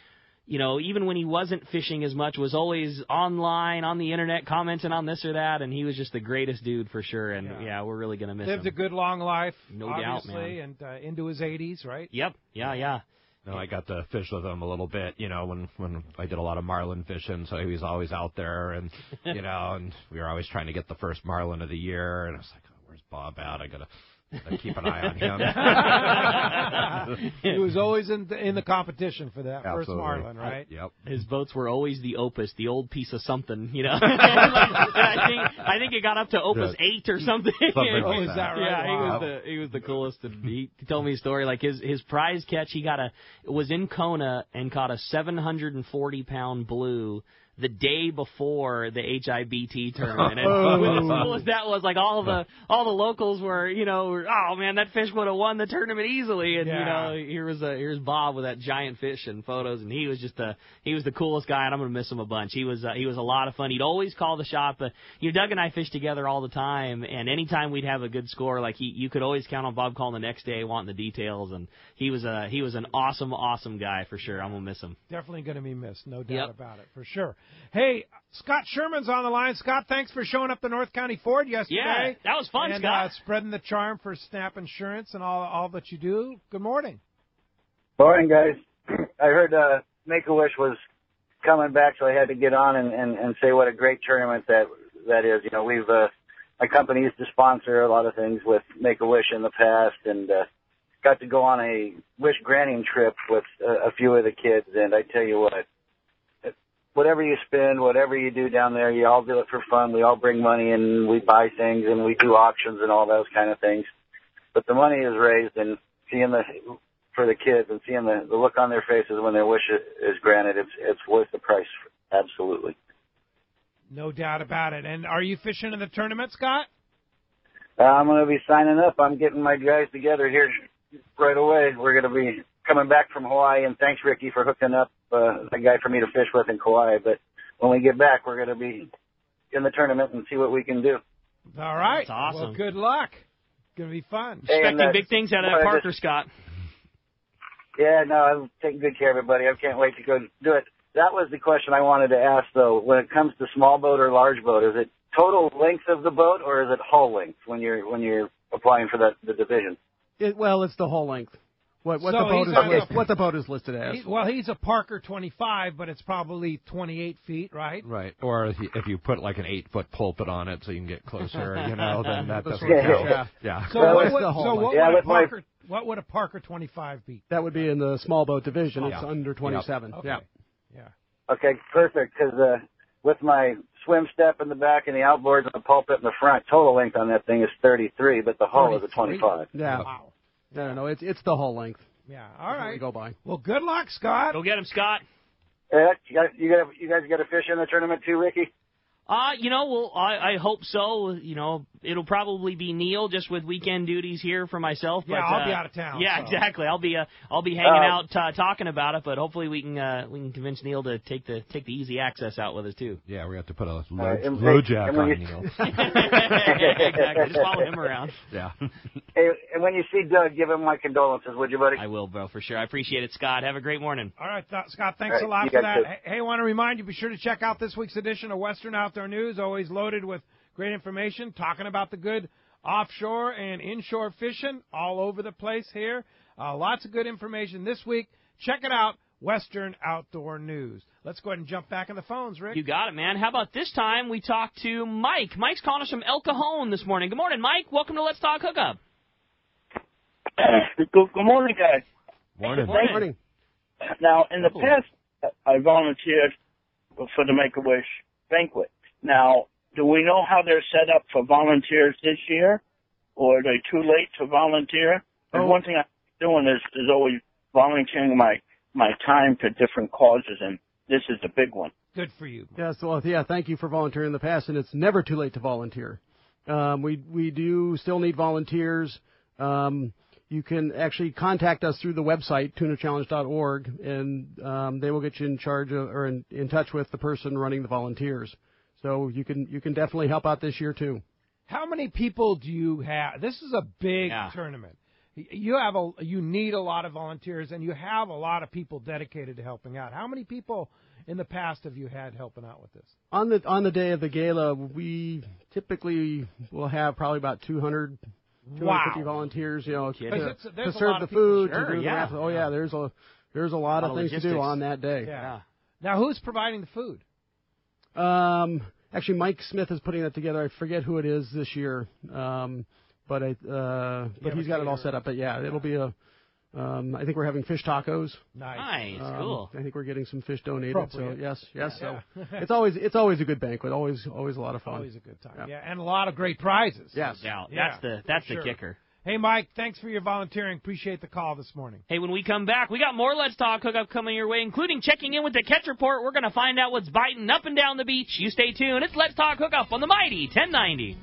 even when he wasn't fishing as much, was always online, on the internet, commenting on this or that, and he was just the greatest dude for sure, and we're really going to miss him. Lived a good long life, no obviously, doubt, man. And into his 80s, right? Yep, yeah. No, I got to fish with him a little bit, when I did a lot of marlin fishing, so he was always out there, and, and we were always trying to get the first marlin of the year, and I was like, oh, where's Bob at? I got to keep an eye on him. He was always in the competition for that Absolutely. First marlin, right? Yep. His boats were always the Opus, the old piece of something, I think it got up to Opus 8 or something. Something Oh, like is that right? Yeah, Wow. he was the coolest. And he told me a story like his prize catch. Was in Kona and caught a 740-pound blue the day before the HIBT tournament. And as cool as that was, all the locals were, oh man, that fish would have won the tournament easily. And here's Bob with that giant fish and photos, and he was the coolest guy, and I'm gonna miss him a bunch. He was a lot of fun. He'd always call the shop. Doug and I fished together all the time, and anytime we'd have a good score, you could always count on Bob calling the next day wanting the details. And he was an awesome guy for sure. I'm gonna miss him. Definitely going to be missed, no doubt about it, for sure. Hey, Scott Sherman's on the line. Scott, thanks for showing up to North County Ford yesterday. Yeah, that was fun, and, Scott. Spreading the charm for Snap Insurance and all that you do. Good morning. Morning, guys. I heard Make-A-Wish was coming back, so I had to get on and say what a great tournament that is. We've my company used to sponsor a lot of things with Make-A-Wish in the past, and got to go on a wish granting trip with a few of the kids, and I tell you what, whatever you spend, whatever you do down there, you all do it for fun. We all bring money and we buy things and we do auctions and all those kind of things. But the money is raised, and for the kids and seeing the look on their faces when their wish is granted, it's worth the price, absolutely. No doubt about it. And are you fishing in the tournament, Scott? I'm going to be signing up. I'm getting my guys together here right away. We're going to be coming back from Hawaii, and thanks, Ricky, for hooking up a guy for me to fish with in Kauai. But when we get back, we're going to be in the tournament and see what we can do. All right. That's awesome. Well, good luck. It's going to be fun. Expecting big things out of Parker, Scott. Yeah, no, I'm taking good care of everybody. I can't wait to go do it. That was the question I wanted to ask, though. When it comes to small boat or large boat, is it total length of the boat, or is it hull length when you're applying for the division? Well, it's the whole length. What the boat is listed as. He's a Parker 25, but it's probably 28 feet, right? Right. Or if you put like an 8-foot pulpit on it so you can get closer, then that doesn't count. Yeah. So what would a Parker 25 be? That would be in the small boat division. It's under 27. Okay. Yeah. Okay, perfect. Because with my swim step in the back and the outboards and the pulpit in the front, total length on that thing is 33, but the hull is a 25. Yeah. Wow. No, it's the whole length. Yeah. All right. We go by. Well, good luck, Scott. Go get him, Scott. You guys got to fish in the tournament too, Ricky? I hope so. It'll probably be Neil, just with weekend duties here for myself. But, I'll be out of town. Yeah, so. Exactly. I'll be hanging out talking about it. But hopefully we can convince Neil to take the easy access out with us too. Yeah, we have to put a low jack on Neil. Exactly. Just follow him around. Yeah. Hey, and when you see Doug, give him my condolences, would you, buddy? I will, bro, for sure. I appreciate it, Scott. Have a great morning. All right, Scott. Thanks a lot for that. Hey, I want to remind you, be sure to check out this week's edition of Western Outdoor News. Always loaded with great information, talking about the good offshore and inshore fishing all over the place here. Lots of good information this week. Check it out, Western Outdoor News. Let's go ahead and jump back on the phones, Rick. You got it, man. How about this time we talk to Mike? Mike's calling us from El Cajon this morning. Good morning, Mike. Welcome to Let's Talk Hookup. Good morning, guys. Morning. Now, in the past, I volunteered for the Make-A-Wish banquet. Now, do we know how they're set up for volunteers this year, or are they too late to volunteer? And one thing I'm doing is always volunteering my time to different causes, and this is a big one. Good for you. Thank you for volunteering in the past, and it's never too late to volunteer. We do still need volunteers. You can actually contact us through the website, tunachallenge.org, and they will get you in charge of, or in touch with the person running the volunteers. So you can definitely help out this year too. How many people do you have? This is a big tournament. You need a lot of volunteers, and you have a lot of people dedicated to helping out. How many people in the past have you had helping out with this? On the day of the gala, we typically will have probably about 250 volunteers, to serve the food. Sure, to do the there's a lot of things to do on that day. Yeah. Now, who's providing the food? Actually, Mike Smith is putting that together. I forget who it is this year, but he's got it all set up. But it'll be I think we're having fish tacos. Nice, cool. I think we're getting some fish donated. So yes. Yeah. So it's always a good banquet. Always a lot of fun. Always a good time. Yeah, and a lot of great prizes. Yes. Yeah, that's the kicker. Hey, Mike, thanks for your volunteering. Appreciate the call this morning. Hey, when we come back, we got more Let's Talk Hookup coming your way, including checking in with the catch report. We're going to find out what's biting up and down the beach. You stay tuned. It's Let's Talk Hookup on the mighty 1090.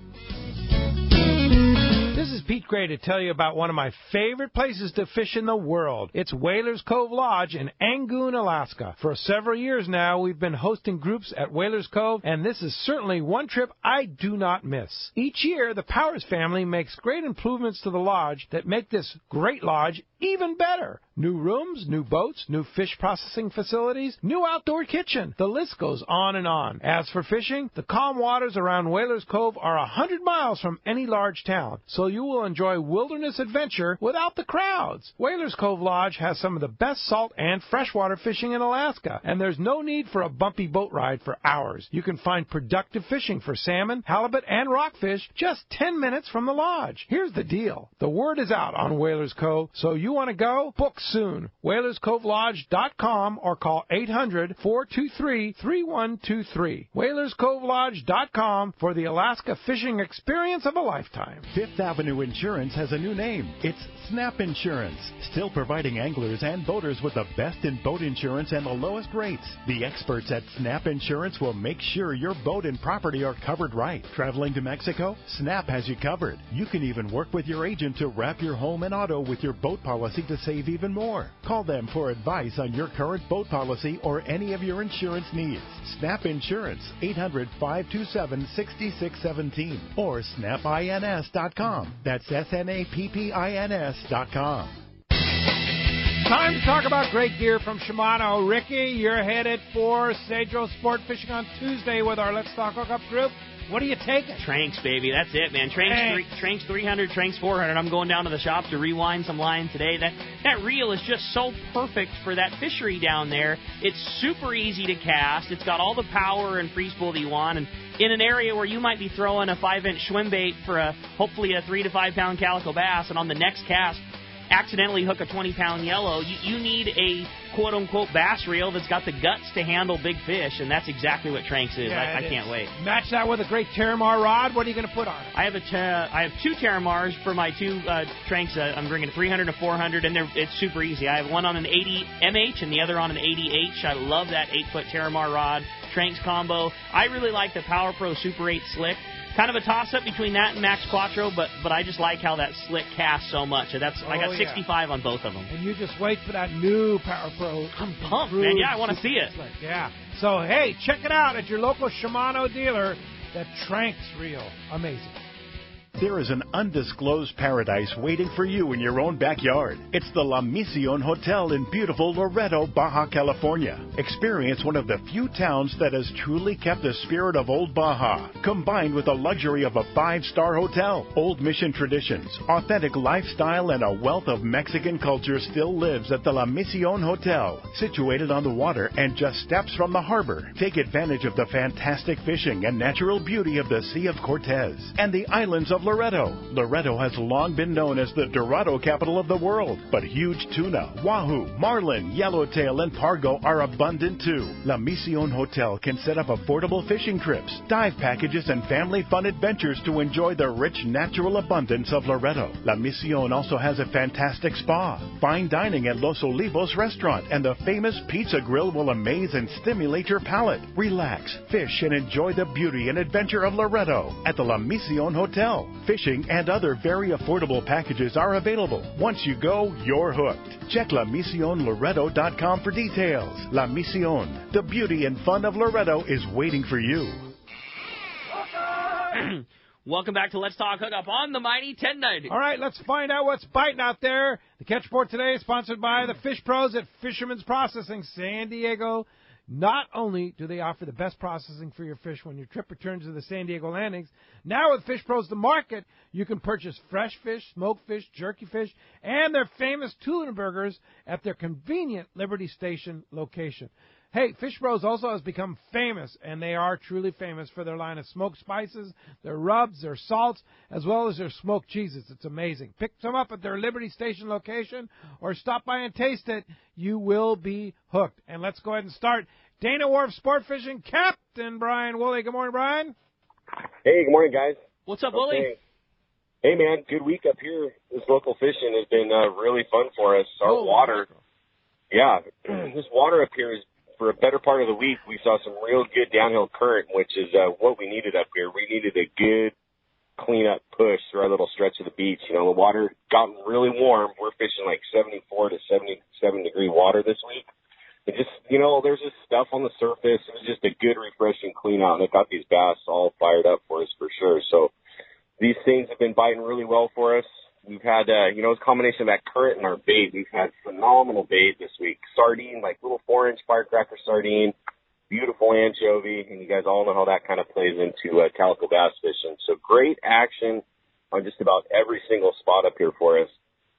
This is Pete Gray to tell you about one of my favorite places to fish in the world. It's Whalers Cove Lodge in Angoon, Alaska. For several years now, we've been hosting groups at Whalers Cove, and this is certainly one trip I do not miss. Each year, the Powers family makes great improvements to the lodge that make this great lodge even better. New rooms, new boats, new fish processing facilities, new outdoor kitchen. The list goes on and on. As for fishing, the calm waters around Whalers Cove are 100 miles from any large town, so you will enjoy wilderness adventure without the crowds. Whalers Cove Lodge has some of the best salt and freshwater fishing in Alaska, and there's no need for a bumpy boat ride for hours. You can find productive fishing for salmon, halibut, and rockfish just 10 minutes from the lodge. Here's the deal. The word is out on Whalers Cove, so you want to go? Book soon. WhalersCoveLodge.com or call 800-423-3123. WhalersCoveLodge.com for the Alaska fishing experience of a lifetime. Fifth Avenue Insurance has a new name. It's Snap Insurance, still providing anglers and boaters with the best in boat insurance and the lowest rates. The experts at Snap Insurance will make sure your boat and property are covered right. Traveling to Mexico? Snap has you covered. You can even work with your agent to wrap your home and auto with your boat policy to save even more. Call them for advice on your current boat policy or any of your insurance needs. Snap Insurance, 800-527-6617 or snapins.com. That's SNAPPINS.com. Time to talk about great gear from Shimano. Ricky, you're headed for Cedro Sport Fishing on Tuesday with our Let's Talk Hookup group. What are you taking? Tranks, baby. That's it, man. Tranks 300, Tranks 400. I'm going down to the shop to rewind some line today. That reel is just so perfect for that fishery down there. It's super easy to cast. It's got all the power and free spool that you want. And in an area where you might be throwing a 5-inch swim bait for hopefully a 3 to 5 pound calico bass, and on the next cast accidentally hook a 20-pound yellow, you need a quote-unquote bass reel that's got the guts to handle big fish, and that's exactly what Tranks is. Yeah, I can't wait. Match that with a great Terramar rod. What are you going to put on it? I have two Terramars for my two Tranks. I'm bringing a 300 and a 400, and it's super easy. I have one on an 80 MH and the other on an 80H. I love that 8-foot Terramar rod Tranks combo. I really like the Power Pro Super 8 Slick. Kind of a toss-up between that and Max Quattro, but I just like how that slick casts so much. I got 65 on both of them. And you just wait for that new Power Pro. I'm pumped, man. Yeah, I want to see it. Slick. Yeah. So, hey, check it out at your local Shimano dealer. That Tranks reel. Amazing. There is an undisclosed paradise waiting for you in your own backyard. It's the La Misión Hotel in beautiful Loreto, Baja California. Experience one of the few towns that has truly kept the spirit of old Baja, combined with the luxury of a 5-star hotel. Old mission traditions, authentic lifestyle, and a wealth of Mexican culture still lives at the La Misión Hotel. Situated on the water and just steps from the harbor, take advantage of the fantastic fishing and natural beauty of the Sea of Cortez and the islands of Loreto. Loreto has long been known as the Dorado capital of the world, but huge tuna, wahoo, marlin, yellowtail, and pargo are abundant too. La Misión Hotel can set up affordable fishing trips, dive packages, and family fun adventures to enjoy the rich natural abundance of Loreto. La Misión also has a fantastic spa, fine dining at Los Olivos restaurant, and the famous pizza grill will amaze and stimulate your palate. Relax, fish, and enjoy the beauty and adventure of Loreto at the La Misión Hotel. Fishing and other very affordable packages are available. Once you go, you're hooked. Check LaMisionLoreto.com for details. La Misión, the beauty and fun of Loreto is waiting for you. Welcome back to Let's Talk Hookup on the Mighty 1090. All right, let's find out what's biting out there. The Catch Report today is sponsored by the Fish Pros at Fisherman's Processing, San Diego. Not only do they offer the best processing for your fish when your trip returns to the San Diego landings, now with Fish Pros The Market, you can purchase fresh fish, smoked fish, jerky fish, and their famous tuna burgers at their convenient Liberty Station location. Hey, Fish Bros also has become famous, and they are truly famous for their line of smoked spices, their rubs, their salts, as well as their smoked cheeses. It's amazing. Pick some up at their Liberty Station location or stop by and taste it. You will be hooked. And let's go ahead and start. Dana Wharf Sport Fishing Captain Brian Woolley. Good morning, Brian. Hey, good morning, guys. What's up, Woolley? Hey, man, good week up here. This local fishing has been really fun for us. Our water, this water up here is, for a better part of the week, we saw some real good downhill current, which is what we needed up here. We needed a good clean-up push through our little stretch of the beach. You know, the water got really warm. We're fishing like 74 to 77-degree water this week. It just, you know, there's just stuff on the surface. It was just a good, refreshing clean-out, and it got these bass all fired up for us for sure. So these things have been biting really well for us. We've had, it's a combination of that current and our bait. We've had phenomenal bait this week. Sardine, like little 4-inch firecracker sardine, beautiful anchovy, and you guys all know how that kind of plays into calico bass fishing. So great action on just about every single spot up here for us.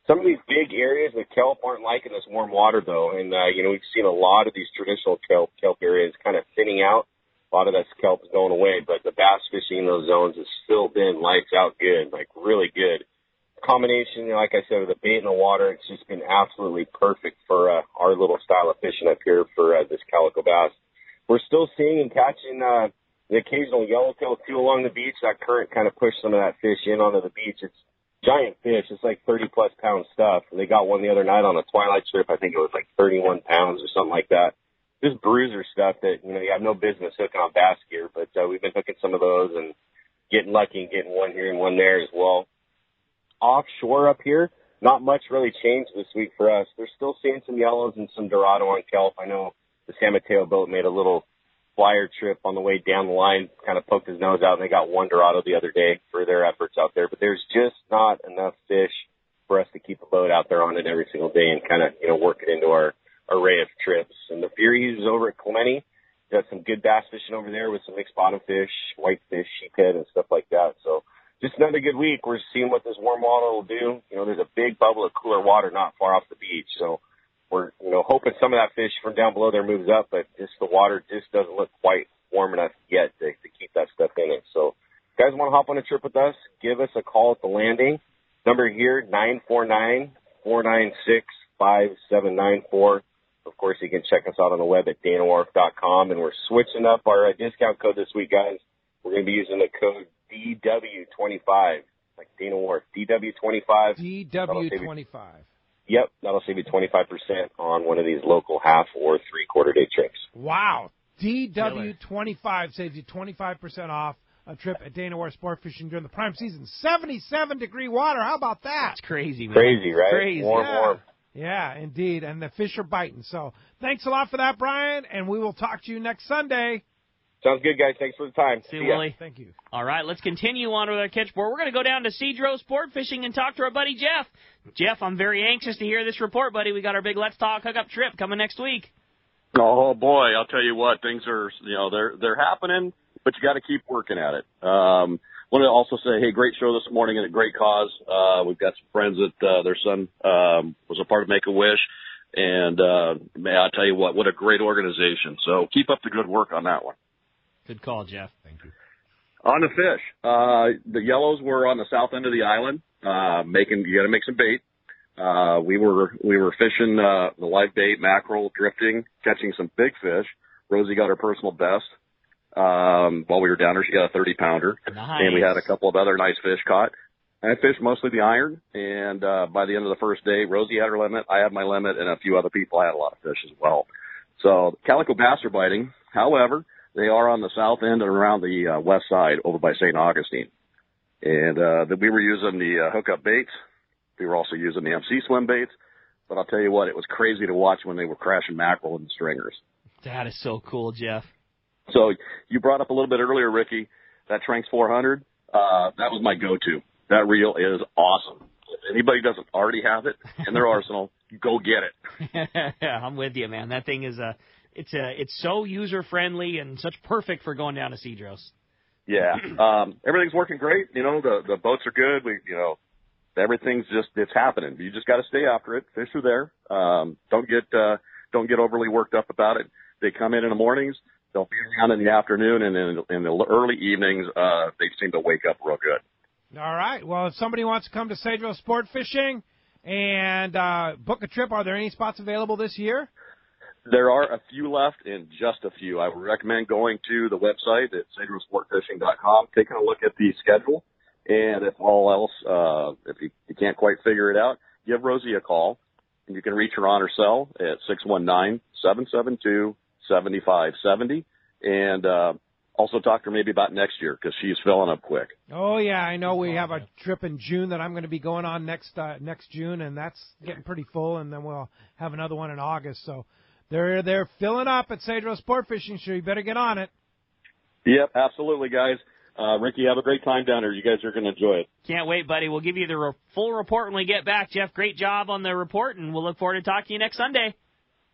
Some of these big areas with kelp aren't liking this warm water, though, and, we've seen a lot of these traditional kelp areas kind of thinning out. A lot of that kelp is going away, but the bass fishing in those zones has still been lights out good, like really good. Combination, like I said, with the bait and the water, it's just been absolutely perfect for our little style of fishing up here for this calico bass. We're still seeing and catching the occasional yellowtail too along the beach. That current kind of pushed some of that fish in onto the beach. It's giant fish. It's like 30-plus pound stuff. They got one the other night on the twilight strip. I think it was like 31 pounds or something like that. Just bruiser stuff that, you have no business hooking on bass gear, but we've been hooking some of those and getting lucky and getting one here and one there as well. Offshore up here, not much really changed this week for us. They're still seeing some yellows and some Dorado on kelp. I know the San Mateo boat made a little flyer trip on the way down the line, kind of poked his nose out, and they got one Dorado the other day for their efforts out there. But there's just not enough fish for us to keep a boat out there on it every single day and kind of, work it into our array of trips. And the Furies over at Clemente, got some good bass fishing over there with some mixed bottom fish, whitefish, sheephead, and stuff like that. So just another good week. We're seeing what this warm water will do. There's a big bubble of cooler water not far off the beach. So we're, hoping some of that fish from down below there moves up, but just the water just doesn't look quite warm enough yet to keep that stuff in it. So if you guys want to hop on a trip with us, give us a call at the landing. Number here, 949-496-5794. Of course, you can check us out on the web at danawharf.com. And we're switching up our discount code this week, guys. We're going to be using the code DW25, like Dana Wharf, DW25. DW25. Yep, that'll save you 25% on one of these local half or three-quarter day trips. Wow. DW25 saves you 25% off a trip at Dana Wharf Sport Fishing during the prime season. 77-degree water. How about that? That's crazy, man. Crazy, right? Crazy. Warm. Yeah, indeed. And the fish are biting. So thanks a lot for that, Brian, and we will talk to you next Sunday. Sounds good, guys. Thanks for the time. See you, Willie. Thank you. All right, let's continue on with our catch board. We're going to go down to Cedro Sport Fishing and talk to our buddy Jeff. Jeff, I'm very anxious to hear this report, buddy. We got our big Let's Talk Hookup trip coming next week. Oh, boy, I'll tell you what, things are, they're happening, but you got to keep working at it. Want to also say, hey, great show this morning and a great cause. We've got some friends that their son was a part of Make-A-Wish, and man, I'll tell you what a great organization. So keep up the good work on that one. Good call, Jeff. Thank you. On the fish, the yellows were on the south end of the island. You got to make some bait. We were fishing the live bait, mackerel, drifting, catching some big fish. Rosie got her personal best. While we were down there, she got a 30-pounder. Nice. And we had a couple of other nice fish caught. I fished mostly the iron, and by the end of the first day, Rosie had her limit, I had my limit, and a few other people had a lot of fish as well. So calico bass are biting. However, they are on the south end and around the west side over by St. Augustine. And we were using the hookup baits. We were also using the MC swim baits. But I'll tell you what, it was crazy to watch when they were crashing mackerel and stringers. That is so cool, Jeff. So you brought up a little bit earlier, Ricky, that Tranks 400. That was my go-to. That reel is awesome. If anybody doesn't already have it in their arsenal, go get it. I'm with you, man. That thing is it's so user-friendly and such perfect for going down to Cedros. Yeah. Everything's working great. The boats are good. Everything's it's happening. You just got to stay after it. Fish are there. Don't get overly worked up about it. They come in the mornings. They'll be around in the afternoon, and in the early evenings, they seem to wake up real good. All right. Well, if somebody wants to come to Cedro Sport Fishing and book a trip, are there any spots available this year? There are a few left, and just a few. I would recommend going to the website at cedrosportfishing.com, taking a look at the schedule, and if all else, if you can't quite figure it out, give Rosie a call, and you can reach her on her cell at 619-772-7570, and also talk to her maybe about next year because she's filling up quick. Oh, yeah, I know we have a trip in June that I'm going to be going on next June, and that's getting pretty full, and then we'll have another one in August. So they're filling up at Cedro Sport Fishing, so you better get on it. Yep, absolutely, guys. Ricky, have a great time down there. You guys are going to enjoy it. Can't wait, buddy. We'll give you the full report when we get back. Jeff, great job on the report, and we'll look forward to talking to you next Sunday.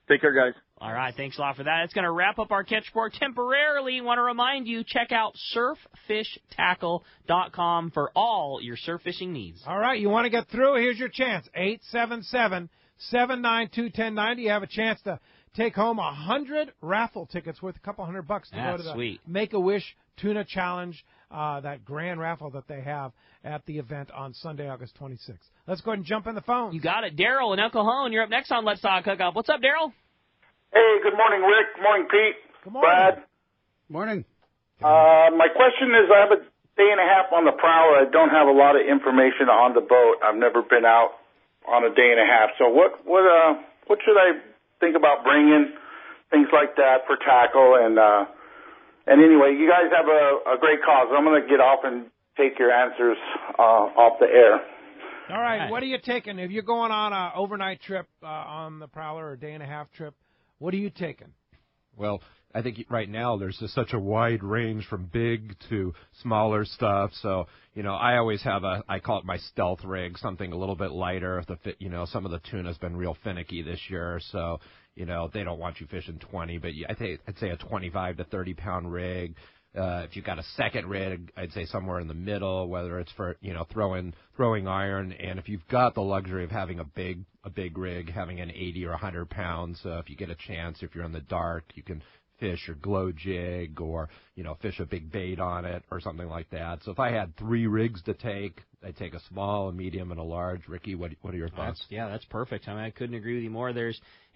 Take care, guys. All right, thanks a lot for that. It's going to wrap up our catch board temporarily. Want to remind you, check out surffishtackle.com for all your surf fishing needs. All right, you want to get through? Here's your chance. 877-792-1090. You have a chance to take home 100 raffle tickets worth a couple $100 to go to the Make-A-Wish Tuna Challenge, that grand raffle that they have at the event on Sunday, August 26th. Let's go ahead and jump in the phone. You got it. Daryl in El Cajon, you're up next on Let's Talk Hookup. What's up, Daryl? Hey, good morning, Rick. Good morning, Pete. Good morning. Brad. Morning. My question is, I have a day and a half on the Prowler. I don't have a lot of information on the boat. I've never been out on a day and a half. So what should I think about bringing? Things like that for tackle and anyway, you guys have a great cause. I'm going to get off and take your answers off the air. All right. What are you taking? If you're going on an overnight trip on the Prowler or a day and a half trip, what are you taking? Well, I think right now there's just such a wide range from big to smaller stuff. So, I always have I call it my stealth rig, something a little bit lighter. Some of the tuna's been real finicky this year, so, they don't want you fishing 20, but I'd say a 25 to 30 pound rig. If you've got a second rig, I'd say somewhere in the middle, whether it's for, throwing iron. And if you've got the luxury of having a big rig, having an 80 or 100 pounds, if you get a chance, if you're in the dark, you can fish or glow jig or, fish a big bait on it or something like that. So if I had 3 rigs to take, I'd take a small, a medium, and a large. Ricky, what are your thoughts? That's perfect. I couldn't agree with you more.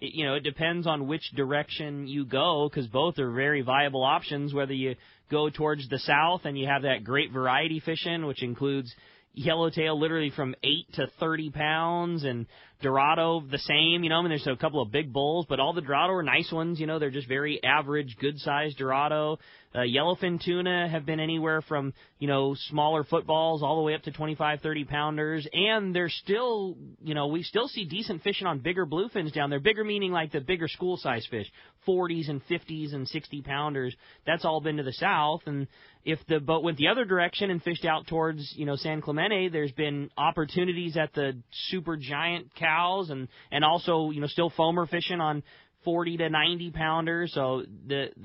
It depends on which direction you go, because both are very viable options, whether you go towards the south and you have that great variety fishing, which includes yellowtail literally from 8 to 30 pounds, and Dorado the same, there's a couple of big bulls, but all the Dorado are nice ones, they're just very average, good-sized Dorado. Yellowfin tuna have been anywhere from, smaller footballs all the way up to 25, 30-pounders, and they're still, we still see decent fishing on bigger bluefins down there. Bigger meaning like the bigger school-size fish, 40s and 50s and 60-pounders. That's all been to the south, and if the boat went the other direction and fished out towards, San Clemente, there's been opportunities at the super giant cows and also, still foamer fishing on 40 to 90 pounders. So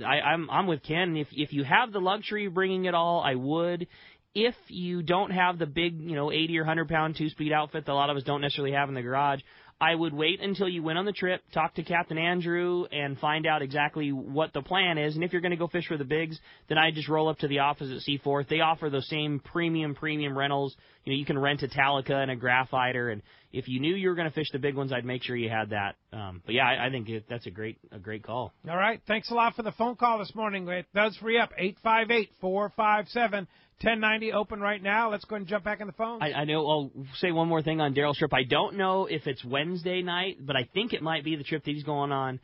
I'm with Ken. If you have the luxury of bringing it all, I would. If you don't have the big, 80 or 100 pound 2-speed outfit that a lot of us don't necessarily have in the garage, I would wait until you went on the trip, talk to Captain Andrew, and find out exactly what the plan is. And if you're going to go fish for the bigs, then I just roll up to the office at Seaforth. They offer those same premium rentals. You can rent a Talica and a Graphiter, and if you knew you were going to fish the big ones, I'd make sure you had that. But yeah, I think that's a great call. All right, thanks a lot for the phone call this morning. It does free up 858-457-1090 open right now. Let's go ahead and jump back in the phone. I know. I'll say one more thing on Daryl's trip. I don't know if it's Wednesday night, but I think it might be the trip that he's going on.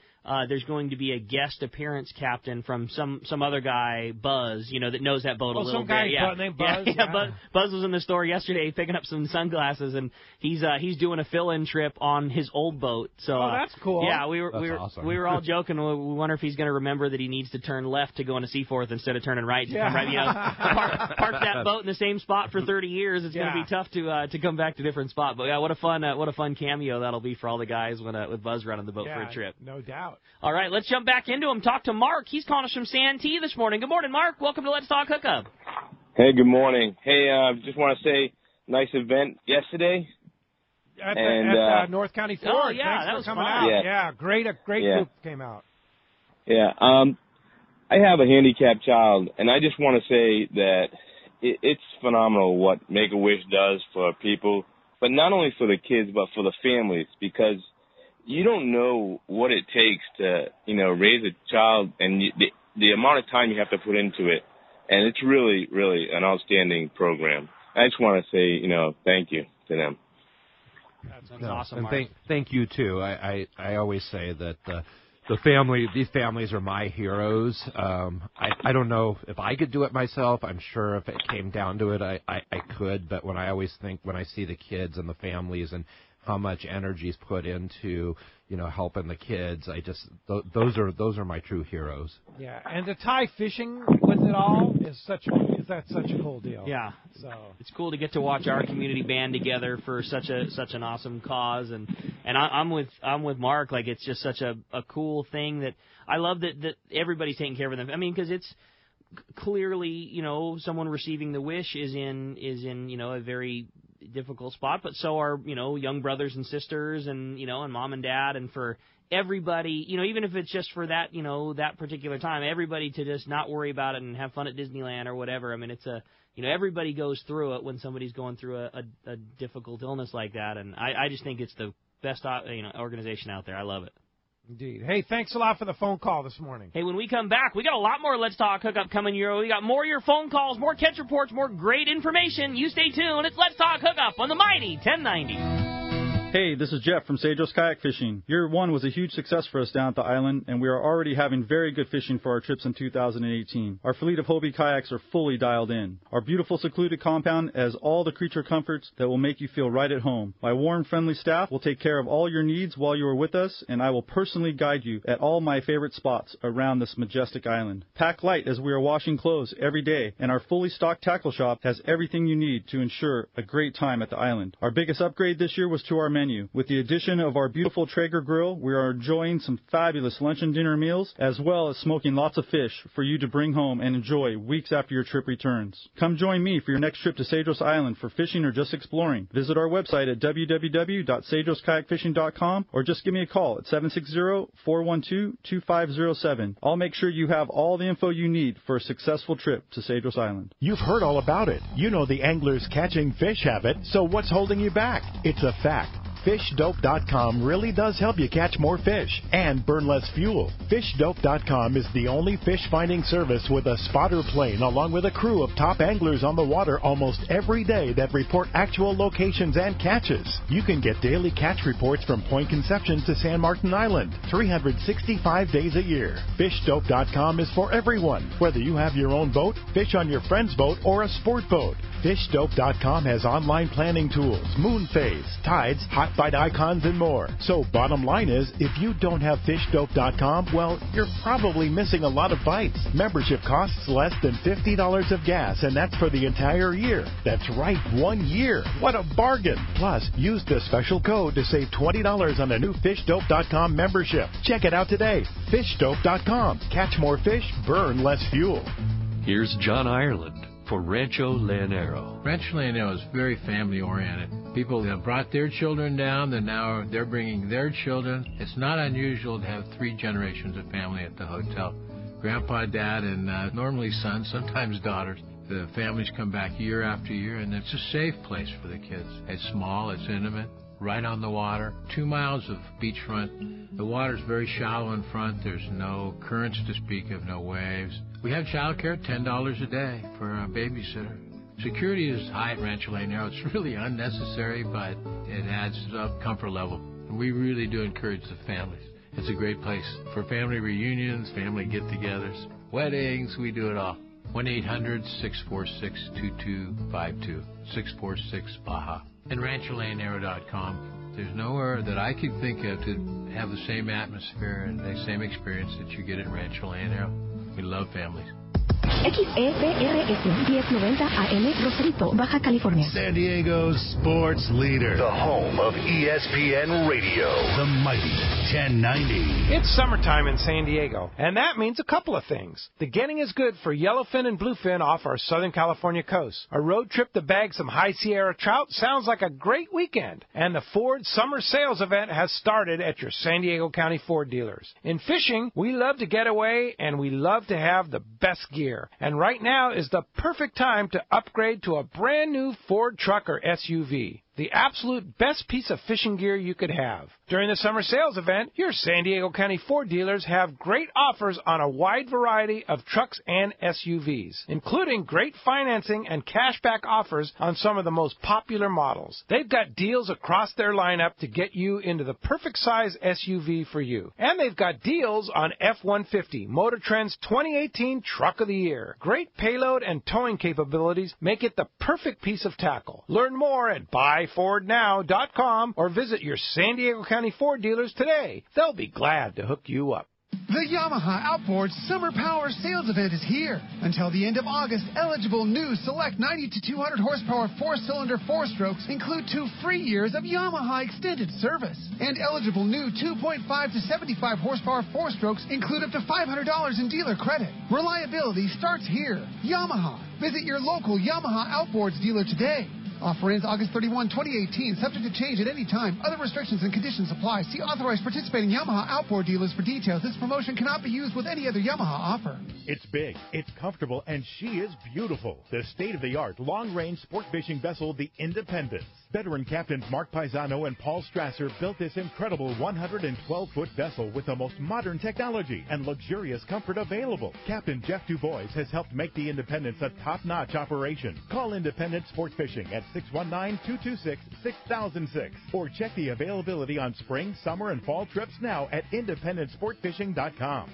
There's going to be a guest appearance captain from some other guy, Buzz, that knows that boat a little some guy bit. named Buzz. Yeah. Buzz was in the store yesterday picking up some sunglasses, and he's doing a fill-in trip on his old boat. So that's cool. Yeah, we were awesome. we were all joking. We wonder if he's going to remember that he needs to turn left to go into Seaforth instead of turning right to come right. Park that boat in the same spot for 30 years. It's going to be tough to come back to a different spot. But yeah, what a fun cameo that'll be for all the guys with Buzz running the boat for a trip. No doubt. All right, let's jump back into him. Talk to Mark. He's calling us from Santee this morning. Good morning, Mark. Welcome to Let's Talk Hookup. Hey, good morning. Hey, just want to say, nice event yesterday. At North County Ford. Oh, yeah, Thanks that for was coming fun. out. Yeah. Great group came out. Yeah, I have a handicapped child, and I just want to say that it's phenomenal what Make-A-Wish does for people, but not only for the kids, but for the families, because you don't know what it takes to, raise a child and the amount of time you have to put into it. And it's really, really an outstanding program. I just want to say, thank you to them. That's awesome, Mark. And thank you, too. I always say that these families are my heroes. I don't know if I could do it myself. I'm sure if it came down to it, I could. But when I see the kids and the families and how much energy is put into, helping the kids, those are my true heroes. Yeah, and to tie fishing with it all is such a cool deal. Yeah, so it's cool to get to watch our community band together for such an awesome cause, and I'm with Mark. Like, it's just such a cool thing that I love that everybody's taking care of them. I mean, because it's clearly, someone receiving the wish is in a very difficult spot, but so are young brothers and sisters and and mom and dad, and for everybody, even if it's just for that that particular time, everybody to just not worry about it and have fun at Disneyland or whatever. I mean, it's everybody goes through it when somebody's going through a difficult illness like that, and I just think it's the best organization out there. I love it. Indeed. Hey, thanks a lot for the phone call this morning. Hey, when we come back, we got a lot more Let's Talk Hookup coming your way. We got more of your phone calls, more catch reports, more great information. You stay tuned. It's Let's Talk Hookup on the mighty 1090. Hey, this is Jeff from Cedros Kayak Fishing. Year 1 was a huge success for us down at the island, and we are already having very good fishing for our trips in 2018. Our fleet of Hobie kayaks are fully dialed in. Our beautiful secluded compound has all the creature comforts that will make you feel right at home. My warm, friendly staff will take care of all your needs while you are with us, and I will personally guide you at all my favorite spots around this majestic island. Pack light as we are washing clothes every day, and our fully stocked tackle shop has everything you need to ensure a great time at the island. Our biggest upgrade this year was to our menu. With the addition of our beautiful Traeger grill, we are enjoying some fabulous lunch and dinner meals, as well as smoking lots of fish for you to bring home and enjoy weeks after your trip returns. Come join me for your next trip to Cedros Island for fishing or just exploring. Visit our website at www.cedroskayakfishing.com or just give me a call at 760-412-2507. I'll make sure you have all the info you need for a successful trip to Cedros Island. You've heard all about it. You know the anglers catching fish have it, so what's holding you back? It's a fact. FishDope.com really does help you catch more fish and burn less fuel. FishDope.com is the only fish finding service with a spotter plane along with a crew of top anglers on the water almost every day that report actual locations and catches. You can get daily catch reports from Point Conception to San Martin Island, 365 days a year. FishDope.com is for everyone, whether you have your own boat, fish on your friend's boat, or a sport boat. FishDope.com has online planning tools, moon phase, tides, hot bite icons, and more. So bottom line is, if you don't have FishDope.com, well, you're probably missing a lot of bites. Membership costs less than $50 of gas, and that's for the entire year. That's right, 1 year. What a bargain. Plus, use the special code to save $20 on a new FishDope.com membership. Check it out today. FishDope.com. Catch more fish, burn less fuel. Here's John Ireland for Rancho Leonero. Rancho Leonero is very family-oriented. People have brought their children down, and now they're bringing their children. It's not unusual to have 3 generations of family at the hotel. Grandpa, Dad, and normally sons, sometimes daughters. The families come back year after year, and it's a safe place for the kids. It's small, it's intimate, right on the water, 2 miles of beachfront. The water's very shallow in front. There's no currents to speak of, no waves. We have childcare, $10 a day for a babysitter. Security is high at Rancho Leonero. It's really unnecessary, but it adds up comfort level. And we really do encourage the families. It's a great place for family reunions, family get-togethers, weddings. We do it all. 1-800-646-2252, 646-BAJA. And RanchoLeonero.com. There's nowhere that I could think of to have the same atmosphere and the same experience that you get at Rancho Leonero. We love families. XEPRS 1090 AM Rosarito, Baja California. San Diego's sports leader. The home of ESPN Radio. The mighty 1090. It's summertime in San Diego, and that means a couple of things. The getting is good for yellowfin and bluefin off our Southern California coast. A road trip to bag some high Sierra trout sounds like a great weekend. And the Ford Summer Sales event has started at your San Diego County Ford dealers. In fishing, we love to get away, and we love to have the best gear. And right now is the perfect time to upgrade to a brand new Ford truck or SUV. The absolute best piece of fishing gear you could have. During the summer sales event, your San Diego County Ford dealers have great offers on a wide variety of trucks and SUVs, including great financing and cashback offers on some of the most popular models. They've got deals across their lineup to get you into the perfect size SUV for you. And they've got deals on F-150, Motor Trend's 2018 Truck of the Year. Great payload and towing capabilities make it the perfect piece of tackle. Learn more at BuyFordNow.com or visit your San Diego County Ford dealers today. They'll be glad to hook you up. The Yamaha Outboard Summer Power Sales Event is here. Until the end of August, eligible new select 90 to 200 horsepower 4-cylinder 4-strokes include 2 free years of Yamaha extended service. And eligible new 2.5 to 75 horsepower 4-strokes include up to $500 in dealer credit. Reliability starts here. Yamaha. Visit your local Yamaha Outboards dealer today. Offer ends August 31, 2018. Subject to change at any time. Other restrictions and conditions apply. See authorized participating Yamaha outboard dealers for details. This promotion cannot be used with any other Yamaha offer. It's big, it's comfortable, and she is beautiful. The state-of-the-art long-range sport fishing vessel, the Independence. Veteran captains Mark Paisano and Paul Strasser built this incredible 112-foot vessel with the most modern technology and luxurious comfort available. Captain Jeff Dubois has helped make the Independence a top-notch operation. Call Independence Sport Fishing at 619-226-6006 or check the availability on spring, summer, and fall trips now at IndependenceSportFishing.com.